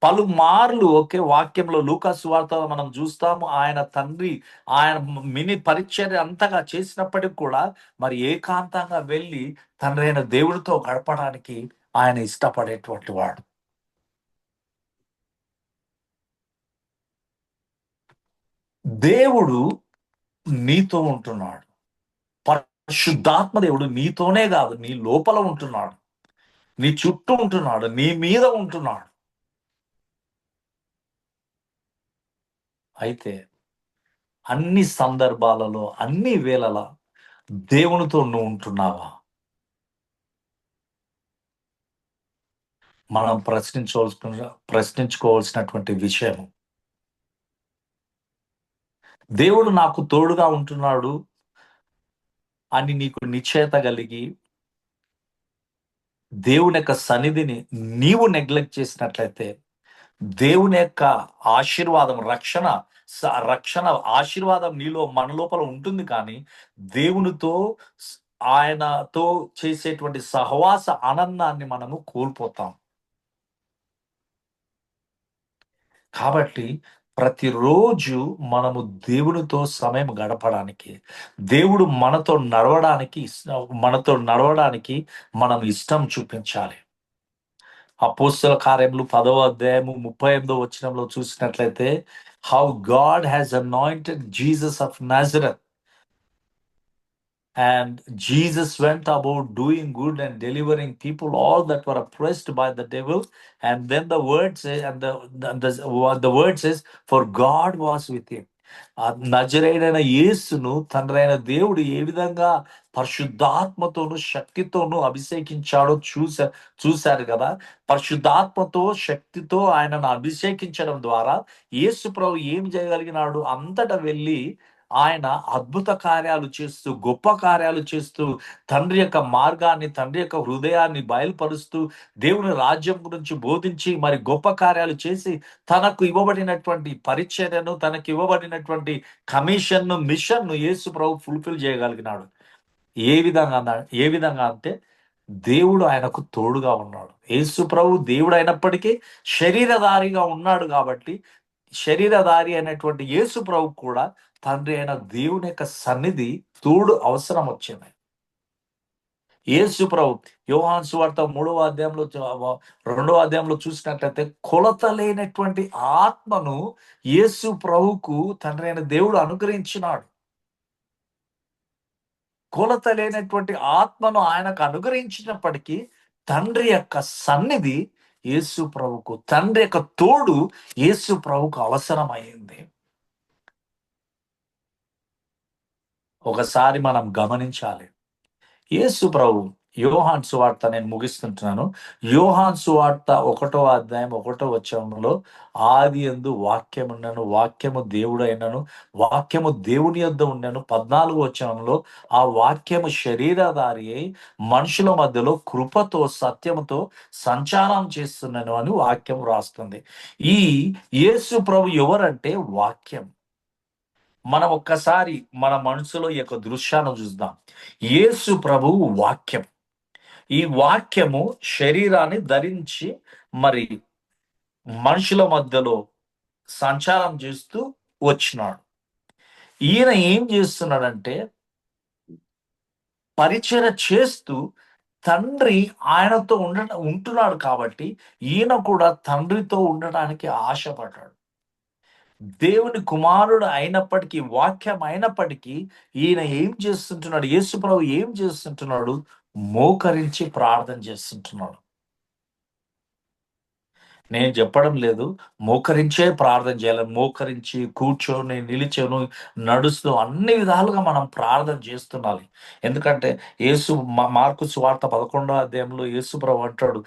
పలుమార్లు ఒకే వాక్యంలో లూకా సువార్తలో మనం చూస్తాము, ఆయన తండ్రి ఆయన మినీ పరిచర్య అంతగా చేసినప్పటికి కూడా మరి ఏకాంతంగా వెళ్ళి తండ్రి అయిన దేవుడితో గడపడానికి ఆయన ఇష్టపడేటువంటి వాడు. దేవుడు నీతో ఉంటున్నాడు. పరిశుద్ధాత్మ దేవుడు నీతోనే కాదు, నీ లోపల ఉంటున్నాడు, నీ చుట్టూ ఉంటున్నాడు, నీ మీద ఉంటున్నాడు. అయితే అన్ని సందర్భాలలో, అన్ని వేళలా దేవునితో నువ్వు ఉంటున్నావా? మనం ప్రశ్నించుకోవాల్సినటువంటి విషయం. దేవుడు నాకు తోడుగా ఉంటున్నాడు అని నీకు నిశ్చయత కలిగి దేవుని యొక్క సన్నిధిని నీవు నెగ్లెక్ట్ చేసినట్లయితే, దేవుని యొక్క ఆశీర్వాదం, రక్షణ ఆశీర్వాదం మన లోపల ఉంటుంది, కానీ దేవునితో ఆయనతో చేసేటువంటి సహవాస ఆనందాన్ని మనము కోల్పోతాం. కాబట్టి ప్రతిరోజు మనము దేవునితో సమయం గడపడానికి, దేవుడు మనతో నడవడానికి మనం ఇష్టం చూపించాలి. అపోస్తల కార్యములు 10వ అధ్యాయము 38వ వచనంలో చూసినట్లయితే, how God has anointed Jesus of నాజరత్ and Jesus went about doing good and delivering people all that were oppressed by the devil. And then the word says, the word says, for God was with him. ఆ నజరేయుడైన యేసును తండ్రైన దేవుడు ఏ విధంగా పరిశుద్ధాత్మతోను శక్తితోను అభిషేకించాడో చూశారు కదా. పరిశుద్ధాత్మతో శక్తితో ఆయనను అభిషేకించడం ద్వారా యేసు ప్రభు ఏం చేయగలిగినాడు? అంతటా వెళ్ళి ఆయన అద్భుత కార్యాలు చేస్తూ, గొప్ప కార్యాలు చేస్తూ, తండ్రి యొక్క మార్గాన్ని, తండ్రి యొక్క హృదయాన్ని బయలుపరుస్తూ, దేవుని రాజ్యం గురించి బోధించి, మరి గొప్ప కార్యాలు చేసి, తనకు ఇవ్వబడినటువంటి పరిచర్యను, తనకు ఇవ్వబడినటువంటి కమిషన్ను, మిషన్ను యేసు ప్రభు ఫుల్ఫిల్ చేయగలిగినాడు. ఏ విధంగా అంటే దేవుడు ఆయనకు తోడుగా ఉన్నాడు. యేసు ప్రభు దేవుడు అయినప్పటికీ శరీరధారిగా ఉన్నాడు. కాబట్టి శరీరధారి అయినటువంటి యేసు ప్రభు కూడా తండ్రి అయిన దేవుని యొక్క సన్నిధి తోడు అవసరం వచ్చింది. యేసు ప్రభు యోహాను సువార్త 3వ అధ్యాయంలో 2వ అధ్యాయంలో చూసినట్లయితే, కొలత లేనటువంటి ఆత్మను యేసు ప్రభుకు తండ్రి అయిన దేవుడు అనుగ్రహించినాడు. కొలత లేనటువంటి ఆత్మను ఆయనకు అనుగ్రహించినప్పటికీ తండ్రి యొక్క సన్నిధి యేసు ప్రభుకు, తండ్రి యొక్క తోడు యేసు ప్రభుకు అవసరమైంది. ఒకసారి మనం గమనించాలి. యేసు ప్రభు యోహాను సువార్త, నేను ముగిస్తుంటున్నాను. యోహాను సువార్త 1వ అధ్యాయం 1వ వచనంలో, ఆది యందు వాక్యమున్నను, వాక్యము దేవుడైనను, వాక్యము దేవుని యొద్ద ఉన్నను. 14వ వచనంలో, ఆ వాక్యము శరీరధారి అయి మనుషుల మధ్యలో కృపతో సత్యముతో సంచారం చేస్తున్నాను అని వాక్యం రాస్తుంది. ఈ యేసు ప్రభు ఎవరంటే వాక్యం. మనం ఒక్కసారి మన మనసులో ఈ యొక్క దృశ్యాన్ని చూద్దాం. యేసు ప్రభువు వాక్యం. ఈ వాక్యము శరీరాన్ని ధరించి మరి మనుషుల మధ్యలో సంచారం చేస్తూ వచ్చినాడు. ఈయన ఏం చేస్తున్నాడంటే, పరిచర్య చేస్తూ తండ్రి ఆయనతో ఉంటున్నాడు. కాబట్టి ఈయన కూడా తండ్రితో ఉండడానికి ఆశపడ్డాడు. దేవుని కుమారుడు అయినప్పటికీ, వాక్యం అయినప్పటికీ ఈయన ఏం చేస్తుంటున్నాడు? యేసు ప్రభు ఏం చేస్తుంటున్నాడు? మోకరించి ప్రార్థన చేస్తుంటున్నాడు. నేను చెప్పడం లేదు మోకరించే ప్రార్థన చేయాలని. మోకరించి, కూర్చొని, నిలిచెను, నడుస్తూ అన్ని విధాలుగా మనం ప్రార్థన చేస్తున్నాలి. ఎందుకంటే మార్కు సువార్త 11వ అధ్యాయంలో యేసు ప్రభు అంటాడు,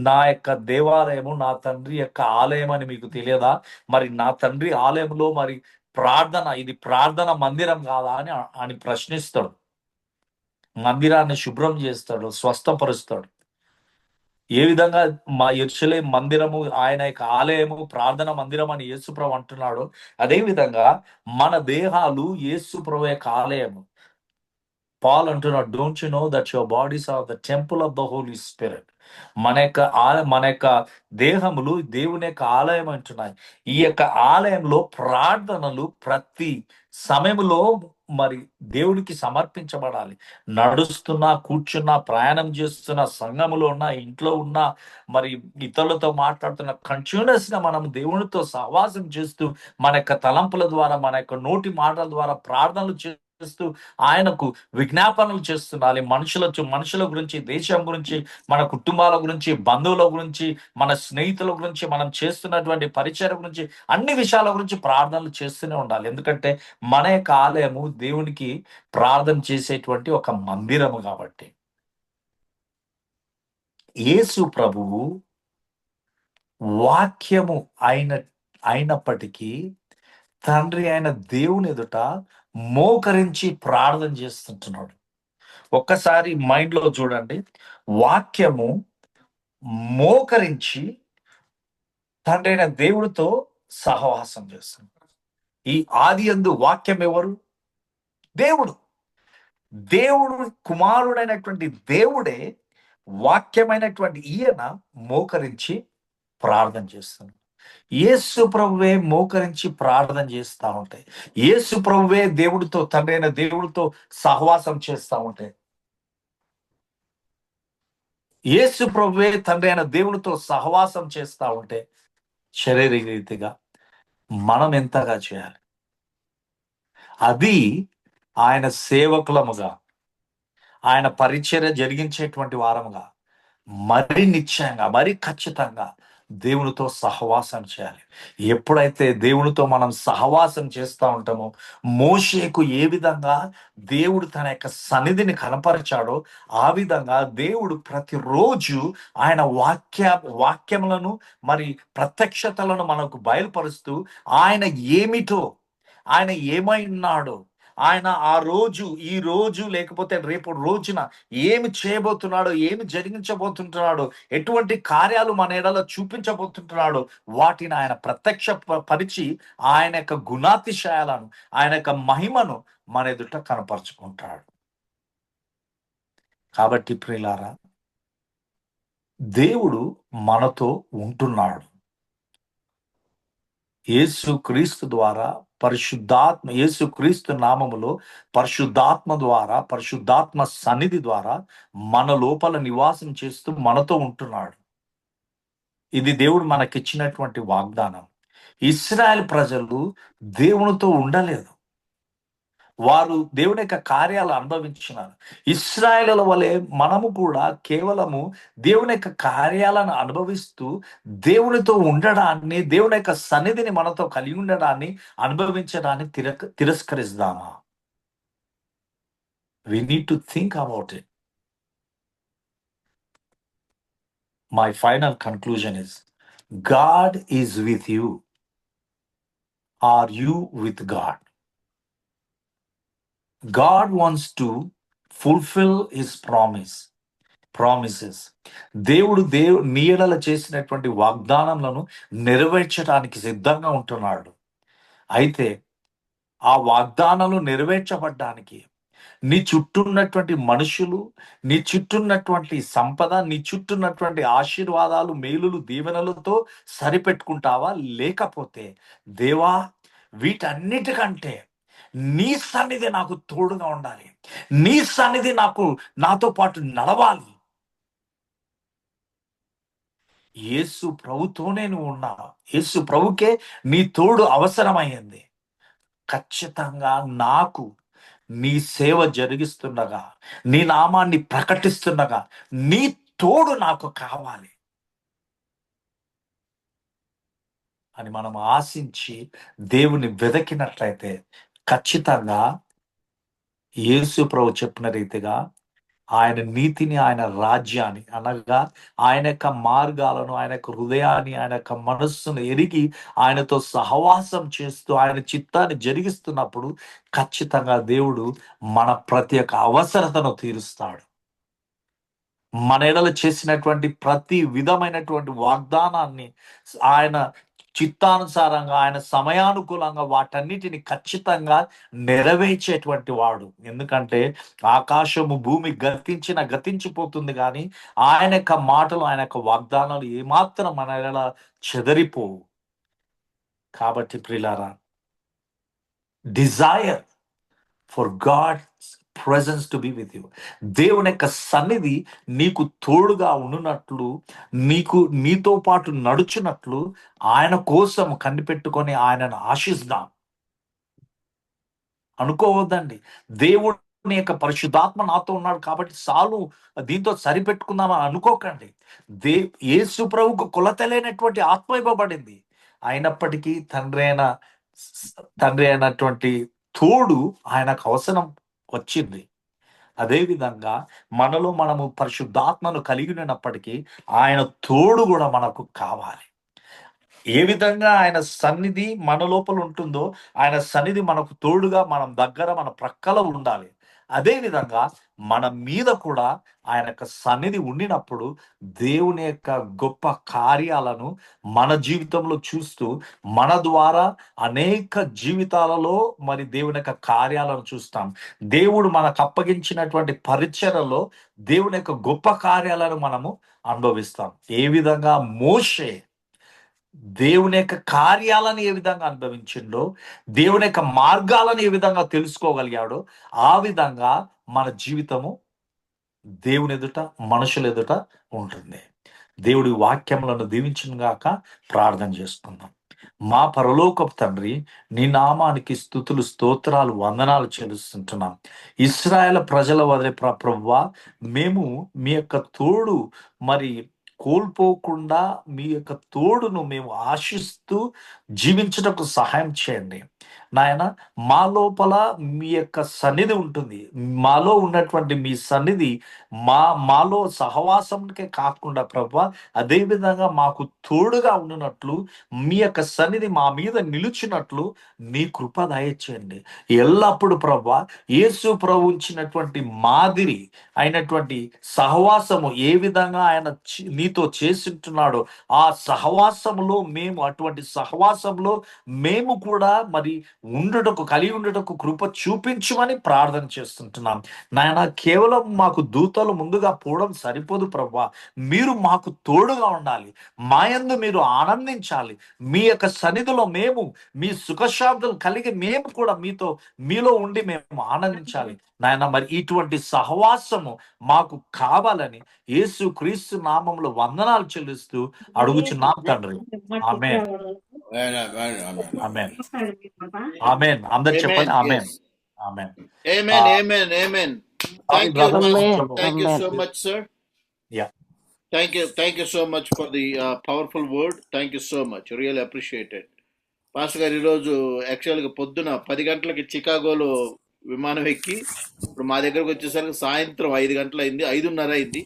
నా యొక్క దేవాలయము నా తండ్రి యొక్క ఆలయం అని మీకు తెలియదా? మరి నా తండ్రి ఆలయంలో మరి ఇది ప్రార్థన మందిరం కాదా అని ప్రశ్నిస్తాడు. మందిరాన్ని శుభ్రం చేస్తాడు, స్వస్థపరుస్తాడు. ఏ విధంగా మా యెరూషలేము మందిరము ఆయన యొక్క ఆలయము, ప్రార్థన మందిరం అని యేసు ప్రభు అంటున్నాడు, అదే విధంగా మన దేహాలు యేసు ప్రభు యొక్క ఆలయము. పాల్ అంటున్నాడు, don't you know that your bodies are the temple of the Holy Spirit. మన యొక్క దేహములు దేవుని యొక్క ఆలయం అంటున్నాయి. ఈ యొక్క ఆలయంలో ప్రార్థనలు ప్రతి సమయంలో మరి దేవుడికి సమర్పించబడాలి. నడుస్తున్నా, కూర్చున్నా, ప్రయాణం చేస్తున్నా, సంఘములో ఉన్నా, ఇంట్లో ఉన్నా, మరి ఇతరులతో మాట్లాడుతున్న, కంటిన్యూస్ గా మనం దేవునితో సహవాసం చేస్తూ మన యొక్క తలంపుల ద్వారా, మన యొక్క నోటి మాటల ద్వారా ప్రార్థనలు చేస్తూ ఆయనకు విజ్ఞాపనలు చేస్తుండాలి. మనుషుల గురించి, దేశం గురించి, మన కుటుంబాల గురించి, బంధువుల గురించి, మన స్నేహితుల గురించి, మనం చేస్తున్నటువంటి పరిచయం గురించి, అన్ని విషయాల గురించి ప్రార్థనలు చేస్తూనే ఉండాలి. ఎందుకంటే మన యొక్క ఆలయము దేవునికి ప్రార్థన చేసేటువంటి ఒక మందిరము. కాబట్టి యేసు ప్రభువు వాక్యము అయినప్పటికీ తండ్రి అయిన దేవుని ఎదుట మోకరించి ప్రార్థన చేస్తుంటున్నాడు. ఒక్కసారి మైండ్ లో చూడండి. వాక్యము మోకరించి తండ్రి అయిన దేవుడితో సహవాసం చేస్తుంది. ఈ ఆది యందు వాక్యం ఎవరు? దేవుడు. దేవుడు కుమారుడైనటువంటి దేవుడే వాక్యమైనటువంటి ఈయన మోకరించి ప్రార్థన చేస్తుంది. యేసు ప్రభువే మోకరించి ప్రార్థన చేస్తా ఉంటే, యేసు ప్రభువే దేవుడితో, తండ్రి అయిన దేవుడితో సహవాసం చేస్తా ఉంటే, యేసు ప్రభువే తండ్రి అయిన దేవుడితో సహవాసం చేస్తా ఉంటే, శారీరక రీతిగా మనం ఎంతగా చేయాలి? అది ఆయన సేవకులముగా, ఆయన పరిచర్య జరిగించేటువంటి వారముగా మరి నిశ్చయంగా, మరి ఖచ్చితంగా దేవునితో సహవాసం చేయాలి. ఎప్పుడైతే దేవునితో మనం సహవాసం చేస్తూ ఉంటామో, మోషేకు ఏ విధంగా దేవుడు తన యొక్క సన్నిధిని కనపరిచాడో, ఆ విధంగా దేవుడు ప్రతిరోజు ఆయన వాక్యములను మరి ప్రత్యక్షతలను మనకు బయలుపరుస్తూ, ఆయన ఏమిటో, ఆయన ఏమై ఉన్నాడో, ఆయన ఆ రోజు, ఈ రోజు లేకపోతే రేపు రోజున ఏమి చేయబోతున్నాడో, ఏమి జరిగించబోతుంటున్నాడో, ఎటువంటి కార్యాలు మన ఎడలో చూపించబోతుంటున్నాడో, వాటిని ఆయన పరిచి ఆయన యొక్క గుణాతిశయాలను, ఆయన యొక్క మహిమను మన ఎదుట కనపరుచుకుంటాడు. కాబట్టి ప్రియులారా, దేవుడు మనతో ఉంటున్నాడు. యేసు క్రీస్తు ద్వారా, యేసు క్రీస్తు నామములో పరిశుద్ధాత్మ ద్వారా, పరిశుద్ధాత్మ సన్నిధి ద్వారా మన లోపల నివాసం చేస్తూ మనతో ఉంటున్నాడు. ఇది దేవుడు మనకిచ్చినటువంటి వాగ్దానం. ఇశ్రాయేల్ ప్రజలు దేవునితో ఉండలేదు. వారు దేవుని యొక్క కార్యాలు అనుభవించినారు. ఇశ్రాయేలుల వలె మనము కూడా కేవలము దేవుని యొక్క కార్యాలను అనుభవిస్తూ దేవునితో ఉండడాన్ని, దేవుని యొక్క సన్నిధిని మనతో కలిగి ఉండడాన్ని, అనుభవించడాన్ని తిరస్కరిస్తామా? We need to think about it. My final conclusion is, God is with you. Are you with God? God wants to fulfill his promises. దేవుడు నీ ఎడల చేసినటువంటి వాగ్దానములను నెరవేర్చడానికి సిద్ధంగా ఉంటున్నాడు. అయితే ఆ వాగ్దానాలు నెరవేర్చబడ్డానికి నీ చుట్టూన్నటువంటి మనుషులు, నీ చుట్టూన్నటువంటి సంపద, నీ చుట్టూన్నటువంటి ఆశీర్వాదాలు, మేలులు, దీవెనలతో సరిపెట్టుకుంటావా? లేకపోతే దేవా, వీటన్నిటికంటే నీ సన్నిధి నాకు తోడుగా ఉండాలి, నీ సన్నిధి నాతో పాటు నడవాలి, యేసు ప్రభుతోనే నువ్వు ఉన్నావు, యేసు ప్రభుకే నీ తోడు అవసరమైంది. ఖచ్చితంగా నాకు నీ సేవ జరిగిస్తుండగా, నీ నామాన్ని ప్రకటిస్తుండగా నీ తోడు నాకు కావాలి అని మనం ఆశించి దేవుని వెదకినట్లయితే, ఖచ్చితంగా యేసు ప్రభు చెప్పిన రీతిగా ఆయన నీతిని, ఆయన రాజ్యాన్ని, అనగా ఆయన యొక్క మార్గాలను, ఆయన యొక్క హృదయాన్ని, ఆయన యొక్క మనస్సును ఎరిగి ఆయనతో సహవాసం చేస్తూ ఆయన చిత్తాన్ని జరిగిస్తున్నప్పుడు ఖచ్చితంగా దేవుడు మన ప్రతి ఒక్క అవసరతను తీరుస్తాడు. మన ఎడల చేసినటువంటి ప్రతి విధమైనటువంటి వాగ్దానాన్ని ఆయన చిత్తానుసారంగా, ఆయన సమయానుకూలంగా వాటన్నిటిని ఖచ్చితంగా నెరవేర్చేటువంటి వాడు. ఎందుకంటే ఆకాశము భూమి గతించిపోతుంది, కానీ ఆయన యొక్క మాటలు, ఆయన యొక్క వాగ్దానాలు ఏమాత్రం మన ఎడల చెదరిపోవు. కాబట్టి ప్రియులారా, desire for God's presence to be with you. దేవుని యొక్క సన్నిధి నీకు తోడుగా ఉన్నట్లు, నీతో పాటు నడుచున్నట్లు ఆయన కోసం కనిపెట్టుకొని ఆయనను ఆశిస్తాం. అనుకోవద్దండి, దేవుని యొక్క పరిశుద్ధాత్మ నాతో ఉన్నాడు కాబట్టి చాలు, దీంతో సరిపెట్టుకుందామని అనుకోకండి. యేసు ప్రభువుకు కొలతలేనటువంటి ఆత్మ ఇవ్వబడింది. అయినప్పటికీ తండ్రి అయినటువంటి తోడు ఆయనకు అవసరం వచ్చింది. అదేవిధంగా మనలో మనము పరిశుద్ధాత్మను కలిగి ఉన్నప్పటికీ ఆయన తోడు కూడా మనకు కావాలి. ఏ విధంగా ఆయన సన్నిధి మన లోపల ఉంటుందో, ఆయన సన్నిధి మనకు తోడుగా, మనం దగ్గర, మన ప్రక్కల ఉండాలి. అదే విధంగా మన మీద కూడా ఆయన యొక్క సన్నిధి ఉండినప్పుడు దేవుని యొక్క గొప్ప కార్యాలను మన జీవితంలో చూస్తూ, మన ద్వారా అనేక జీవితాలలో మరి దేవుని యొక్క కార్యాలను చూస్తాం. దేవుడు మనకు అప్పగించినటువంటి పరిచర్యలో దేవుని యొక్క గొప్ప కార్యాలను మనము అనుభవిస్తాం. ఏ విధంగా మోషే దేవుని యొక్క కార్యాలను ఏ విధంగా అనుభవించిండో, దేవుని యొక్క మార్గాలను ఏ విధంగా తెలుసుకోగలిగాడో, ఆ విధంగా మన జీవితము దేవుని ఎదుట, మనుషుల ఎదుట ఉంటుంది. దేవుడి వాక్యములను దీవించును గాక. ప్రార్థన చేసుకుందాం. మా పరలోకపు తండ్రి, నీ నామానికి స్తుతులు, స్తోత్రాలు, వందనాలు చెల్లిస్తుంటున్నాం. ఇశ్రాయేల్ ప్రజల వదిలే ప్రభువా, మేము మీ యొక్క తోడు మరి కోల్పోకుండా మీ యొక్క తోడును మేము ఆశిస్తూ జీవించుటకు సహాయం చేయండి నాయన. మా లోపల మీ యొక్క సన్నిధి ఉంటుంది. మాలో ఉన్నటువంటి మీ సన్నిధి మాలో సహవాసంకే కాకుండా ప్రభువా, అదే విధంగా మాకు తోడుగా ఉండినట్లు, మీ యొక్క సన్నిధి మా మీద నిలిచినట్లు నీ కృప దయచేయండి ఎల్లప్పుడు ప్రభువా. యేసు ప్రభు ఉంచినటువంటి మాదిరి అయినటువంటి సహవాసము ఏ విధంగా ఆయన నీతో చేసింటున్నాడో, ఆ సహవాసములో మేము, అటువంటి సహవాసంలో మేము కూడా మరి కలిగి ఉండుటకు కృప చూపించమని ప్రార్థన చేస్తుంటున్నాం నాయన. కేవలం మాకు దూతలు ముందుగా పోవడం సరిపోదు ప్రభువా, మీరు మాకు తోడుగా ఉండాలి, మాయందు మీరు ఆనందించాలి. మీ యొక్క సన్నిధిలో మేము మీ సుఖశాంతులు కలిగి మేము కూడా మీలో ఉండి మేము ఆనందించాలి నాయన. మరి ఇటువంటి సహవాసము మాకు కావాలని యేసు క్రీస్తు నామములో వందనాలు చెల్లిస్తూ అడుగుచున్నాం తండ్రి. ఆమేన్, ఆమేన్, ఆమేన్. అందరు చెప్పండి ఆమేన్, ఆమేన్, ఆమేన్, ఆమేన్, ఆమేన్. Thank you so much, sir. Yeah. Thank you so much for the powerful word. Thank you so much. Really appreciate it. Pastor గారు ఈరోజు యాక్చువల్గా పొద్దున 10 గంటలకి చికాగోలో విమానం ఎక్కి ఇప్పుడు మా దగ్గరకు వచ్చేసరికి సాయంత్రం 5 గంటలు అయింది, 5:30 అయింది.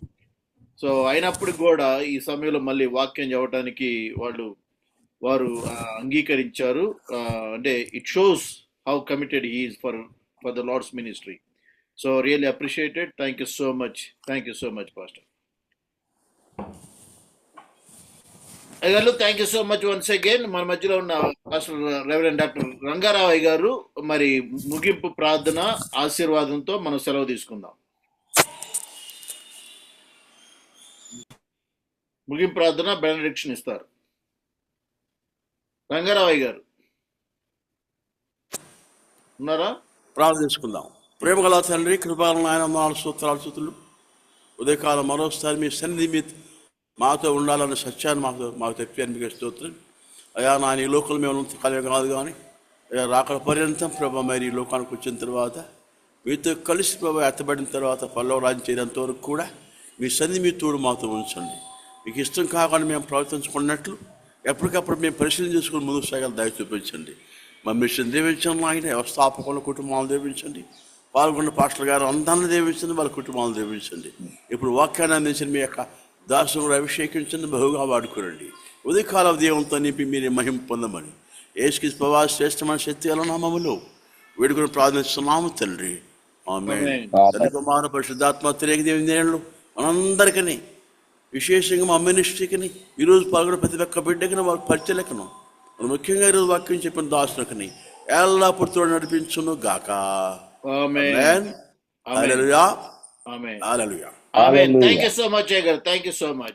సో అయినప్పటికి కూడా ఈ సమయంలో మళ్ళీ వాక్యం చెప్పడానికి వారు అంగీకరించారు. అంటే it shows how committed he is for the Lord's ministry. So really appreciated. Thank you so much. Thank you so much pastor అయ్యారు. Thank you so much once again. మన మధ్యలో ఉన్న పాస్టర్ రెవరెండ్ డాక్టర్ రంగారావు గారు మరి ముగింపు ప్రార్థన ఆశీర్వాదంతో మనం సెలవు తీసుకుందాం. ముగింపు ప్రార్థన బెనడిక్షన్ ఇస్తారు రంగారావు గారు. ఉన్నారా? ప్రార్థన చేసుకుందాం. ప్రేమగల తండ్రి, కృపాలను ఆయన మాల సూత్రాలు స్థుతులు, ఉదయకాలం మరోసారి మీ సన్నిధి మాతో ఉండాలన్న సత్యాన్ని మాకు తెప్పాను. మీకు స్తోత్రం అయ్యా. నా ఈ లోకంలో మేము కాలం కాదు కానీ అయ్యా, రాకడ పర్యంతం ప్రభా మరి ఈ లోకానికి వచ్చిన తర్వాత మీతో కలిసి ప్రభా ఎత్తబడిన తర్వాత పల్లవ రాజ్యం చేయడంత వరకు కూడా మీ సన్నిధి మీ తోడు మాతో ఉంచండి. మీకు ఇష్టం కాకుండా మేము ప్రవర్తించుకున్నట్లు ఎప్పటికప్పుడు మేము పరిశీలన చేసుకుని ముందుకు సాగాలి దయ చూపించండి. మా మిషన్ దీవించండి, ఆయన వ్యవస్థాపకుల కుటుంబాలను దీవించండి, పాల్గొన్న పాస్టర్ గారు అందరిని దీవించండి, వాళ్ళ కుటుంబాలను దీవించండి. ఇప్పుడు వాక్యాన్ని అందించిన మీ యొక్క దాసును అభిషేకించండి, బహుగా వాడుకోనండి. ఉదయకాల దేవునితో నింపి మీరు మహిమ పొందమని యేసుక్రీస్తు ప్రభు శ్రేష్టమైన శక్తి గల నామములో వేడుకొని ప్రార్థిస్తున్నాము తండ్రి. ఆమేన్. తల్లి, కుమార పరిశుద్ధాత్మ త్రియేక దేవుని నేళ్ళు మనందరికీ, విశేషంగా మా మినిస్ట్రీకి, ఈరోజు పాల్గొన్న ప్రతి ఒక్క బిడ్డకి, వాళ్ళ పరిచయలకును, ముఖ్యంగా ఈరోజు వాక్యం చెప్పిన దాసులకి ఎల్లప్పుడు తోడు నడిపించును గాక. ఆమేన్. హల్లెలూయా. ఆమేన్. హల్లెలూయా. Amen. Thank you so much, Agar. Thank you so much.